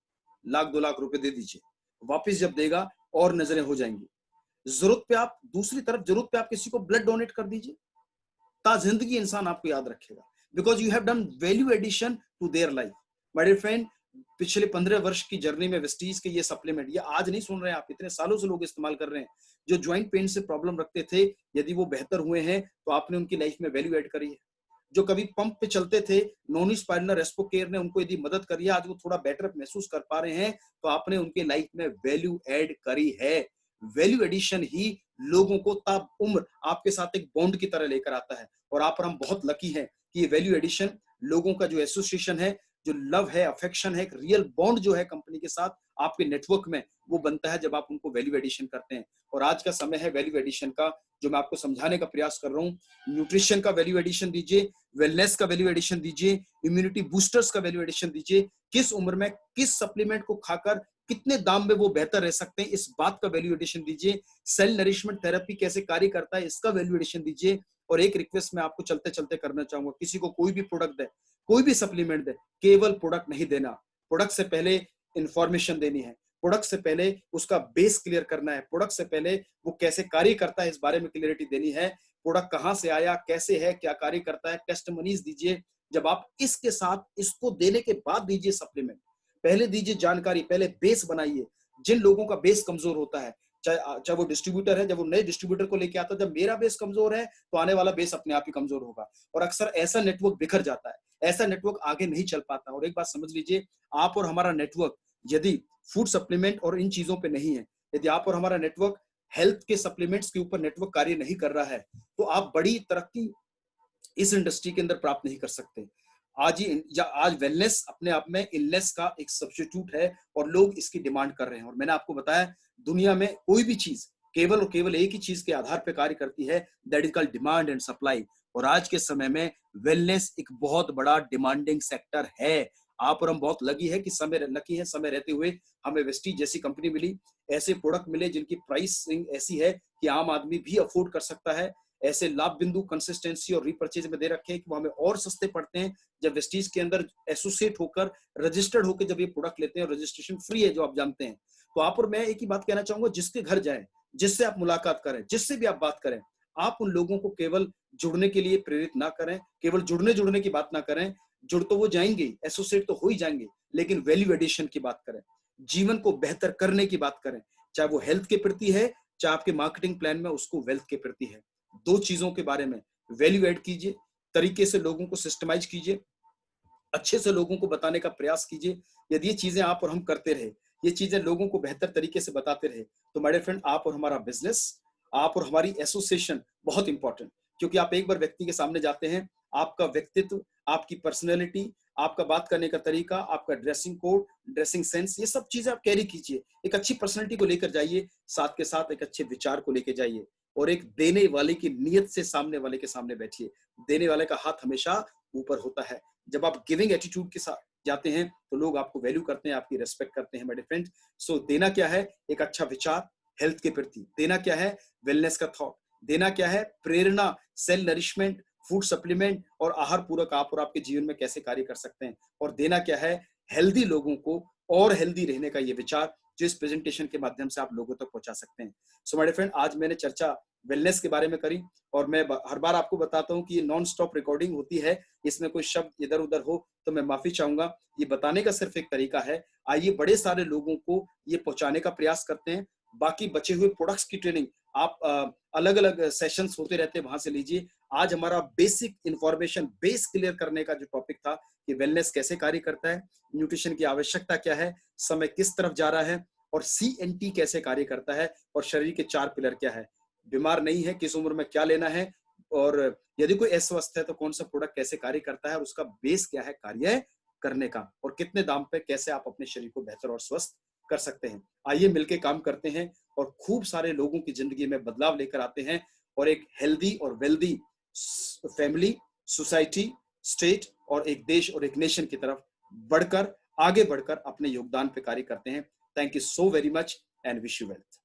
1-2 लाख रुपए दे दीजिए, वापस जब देगा और नजरें हो जाएंगी। जरूरत पे आप दूसरी तरफ जरूरत पे आप किसी को ब्लड डोनेट कर दीजिए, ता जिंदगी इंसान आपको याद रखेगा, because you have done value addition to their life. My dear friend, पिछले 15 वर्ष की जर्नी में वेस्टीज के ये सप्लीमेंट, ये आज नहीं सुन रहे हैं आप, इतने सालों से लोग इस्तेमाल कर रहे हैं। जो ज्वाइंट पेन से प्रॉब्लम रखते थे, यदि वो बेहतर हुए हैं तो आपने उनकी लाइफ में वैल्यू एड करी है। जो कभी पंप पे चलते थे, नॉन स्पाइनल रेस्पो केयर ने उनको यदि मदद करी है, आज वो थोड़ा बेटर महसूस कर पा रहे हैं, तो आपने उनके लाइफ में वैल्यू ऐड करी है। वैल्यू एडिशन ही लोगों को तब उम्र आपके साथ एक बॉन्ड की तरह लेकर आता है, और आप और हम बहुत लकी हैं कि ये वैल्यू एडिशन लोगों का जो एसोसिएशन है, जो लव है, अफेक्शन है, एक रियल बॉन्ड जो है कंपनी के साथ आपके नेटवर्क में, वो बनता है जब आप उनको वैल्यू एडिशन करते हैं। और आज का समय है वैल्यू एडिशन का, जो मैं आपको समझाने का प्रयास कर रहा हूँ। न्यूट्रिशन का वैल्यू एडिशन दीजिए, वेलनेस का वैल्यू एडिशन दीजिए, इम्यूनिटी बूस्टर्स का वैल्यू एडिशन दीजिए। किस उम्र में किस सप्लीमेंट को खाकर कितने दाम में वो बेहतर रह सकते हैं, इस बात का वैल्यू एडिशन दीजिए। सेल नरिशमेंट थेरेपी कैसे कार्य करता है, इसका वैल्यू एडिशन दीजिए। और एक रिक्वेस्ट मैं आपको चलते चलते करना चाहूंगा, किसी को कोई भी प्रोडक्ट दे, कोई भी सप्लीमेंट दे, केवल प्रोडक्ट नहीं देना। प्रोडक्ट से पहले इंफॉर्मेशन देनी है, प्रोडक्ट से पहले उसका बेस क्लियर करना है, प्रोडक्ट से पहले वो कैसे कार्य करता है इस बारे में क्लियरिटी देनी है। प्रोडक्ट कहां से आया, कैसे है, क्या कार्य करता है, टेस्टिमनीज दीजिए। जब आप इसके साथ इसको देने के बाद दीजिए सप्लीमेंट, पहले दीजिए जानकारी, पहले बेस बनाइए। जिन लोगों का बेस कमजोर होता है, चाहे वो डिस्ट्रीब्यूटर है, जब वो नए डिस्ट्रीब्यूटर को लेके आता है, जब मेरा बेस कमजोर है तो आने वाला बेस अपने आप ही कमजोर होगा, और अक्सर ऐसा नेटवर्क बिखर जाता है, ऐसा नेटवर्क आगे नहीं चल पाता। और एक बात समझ लीजिए, आप और हमारा नेटवर्क यदि फूड सप्लीमेंट और इन चीजों पे नहीं है, यदि आप और हमारा नेटवर्क हेल्थ के सप्लीमेंट्स के ऊपर नेटवर्क कार्य नहीं कर रहा है, तो आप बड़ी तरक्की इस इंडस्ट्री के अंदर प्राप्त नहीं कर सकते। आज वेलनेस अपने आप में इलनेस का एक सब्स्टिट्यूट है, और लोग इसकी डिमांड कर रहे हैं। और मैंने आपको बताया, दुनिया में कोई भी चीज केवल और केवल एक ही चीज के आधार पर कार्य करती है, that is called demand and supply. और आज के समय में वेलनेस एक बहुत बड़ा डिमांडिंग सेक्टर है। आप और हम बहुत लकी है, समय रहते हुए हमें वेस्टीज जैसी कंपनी मिली, ऐसे प्रोडक्ट मिले जिनकी प्राइसिंग ऐसी है कि आम आदमी भी अफोर्ड कर सकता है। ऐसे लाभ बिंदु, कंसिस्टेंसी और रीपर्चेज में दे रखे हैं कि वो हमें और सस्ते पड़ते हैं जब वेस्टीज के अंदर एसोसिएट होकर, रजिस्टर्ड होकर जब ये प्रोडक्ट लेते हैं। और रजिस्ट्रेशन फ्री है, जो आप जानते हैं। तो आप और मैं एक ही बात कहना चाहूंगा, जिसके घर जाएं, जिससे आप मुलाकात करें, जिससे भी आप बात करें, आप उन लोगों को केवल जुड़ने के लिए प्रेरित ना करें, केवल जुड़ने की बात ना करें। जुड़ तो वो जाएंगे, एसोसिएट तो हो ही जाएंगे, लेकिन वैल्यू एडिशन की बात करें, जीवन को बेहतर करने की बात करें, चाहे वो हेल्थ के प्रति है, चाहे आपके मार्केटिंग प्लान में उसको वेल्थ के प्रति है। दो चीजों के बारे में वैल्यू ऐड कीजिए, तरीके से लोगों को सिस्टमाइज कीजिए, अच्छे से लोगों को बताने का प्रयास कीजिए। यदि ये चीजें आप और हम करते रहे, ये चीजें लोगों को बेहतर तरीके से बताते रहे, तो मेरे फ्रेंड, आप और हमारा बिजनेस, आप और हमारी एसोसिएशन बहुत इंपॉर्टेंट। क्योंकि आप एक बार व्यक्ति के सामने जाते हैं, आपका व्यक्तित्व, आपकी पर्सनैलिटी, आपका बात करने का तरीका, आपका ड्रेसिंग कोड, ड्रेसिंग सेंस, ये सब चीजें आप कैरी कीजिए। एक अच्छी पर्सनैलिटी को लेकर जाइए, साथ के साथ एक अच्छे विचार को लेकर जाइए, और एक देने वाले की नीयत से सामने वाले के सामने बैठिए। देने वाले का हाथ हमेशा ऊपर होता है। जब आप गिविंग एटीट्यूड के साथ जाते हैं, तो लोग आपको वैल्यू करते हैं, आपकी रेस्पेक्ट करते हैं, मेरे फ्रेंड। सो देना क्या है? एक अच्छा विचार हेल्थ के प्रति। देना क्या है? वेलनेस का थॉट। देना क्या है? प्रेरणा, सेल नरिशमेंट, फूड सप्लीमेंट और आहार पूरक आप और आपके जीवन में कैसे कार्य कर सकते हैं। और देना क्या है? हेल्दी लोगों को और हेल्दी रहने का ये विचार, जो इस प्रेजेंटेशन के माध्यम से आप लोगों तक पहुंचा सकते हैं। सो माय फ्रेंड, आज मैंने चर्चा वेलनेस के बारे में करी, और मैं हर बार आपको बताता हूं कि ये नॉन स्टॉप रिकॉर्डिंग होती है, इसमें कोई शब्द इधर उधर हो तो मैं माफी चाहूंगा। ये बताने का सिर्फ एक तरीका है। आइए बड़े सारे लोगों को ये पहुंचाने का प्रयास करते हैं। बाकी बचे हुए प्रोडक्ट्स की ट्रेनिंग आप अलग अलग सेशंस होते रहते हैं, वहां से लीजिए। आज हमारा बेसिक इंफॉर्मेशन, बेस क्लियर करने का जो टॉपिक था कि वेलनेस कैसे कार्य करता है, न्यूट्रिशन की आवश्यकता क्या है, समय किस तरफ जा रहा है, और CNT कैसे कार्य करता है, और शरीर के 4 पिलर क्या है, बीमार नहीं है, किस उम्र में क्या लेना है, और यदि कोई अस्वस्थ है तो कौन सा प्रोडक्ट कैसे कार्य करता है और उसका बेस क्या है कार्य करने का, और कितने दाम पे कैसे आप अपने शरीर को बेहतर और स्वस्थ कर सकते हैं। आइए मिलके काम करते हैं और खूब सारे लोगों की जिंदगी में बदलाव लेकर आते हैं और एक हेल्दी और वेल्दी फैमिली, सोसाइटी, स्टेट और एक देश और एक नेशन की तरफ बढ़कर, आगे बढ़कर अपने योगदान पे कार्य करते हैं। Thank you so very much and wish you wealth.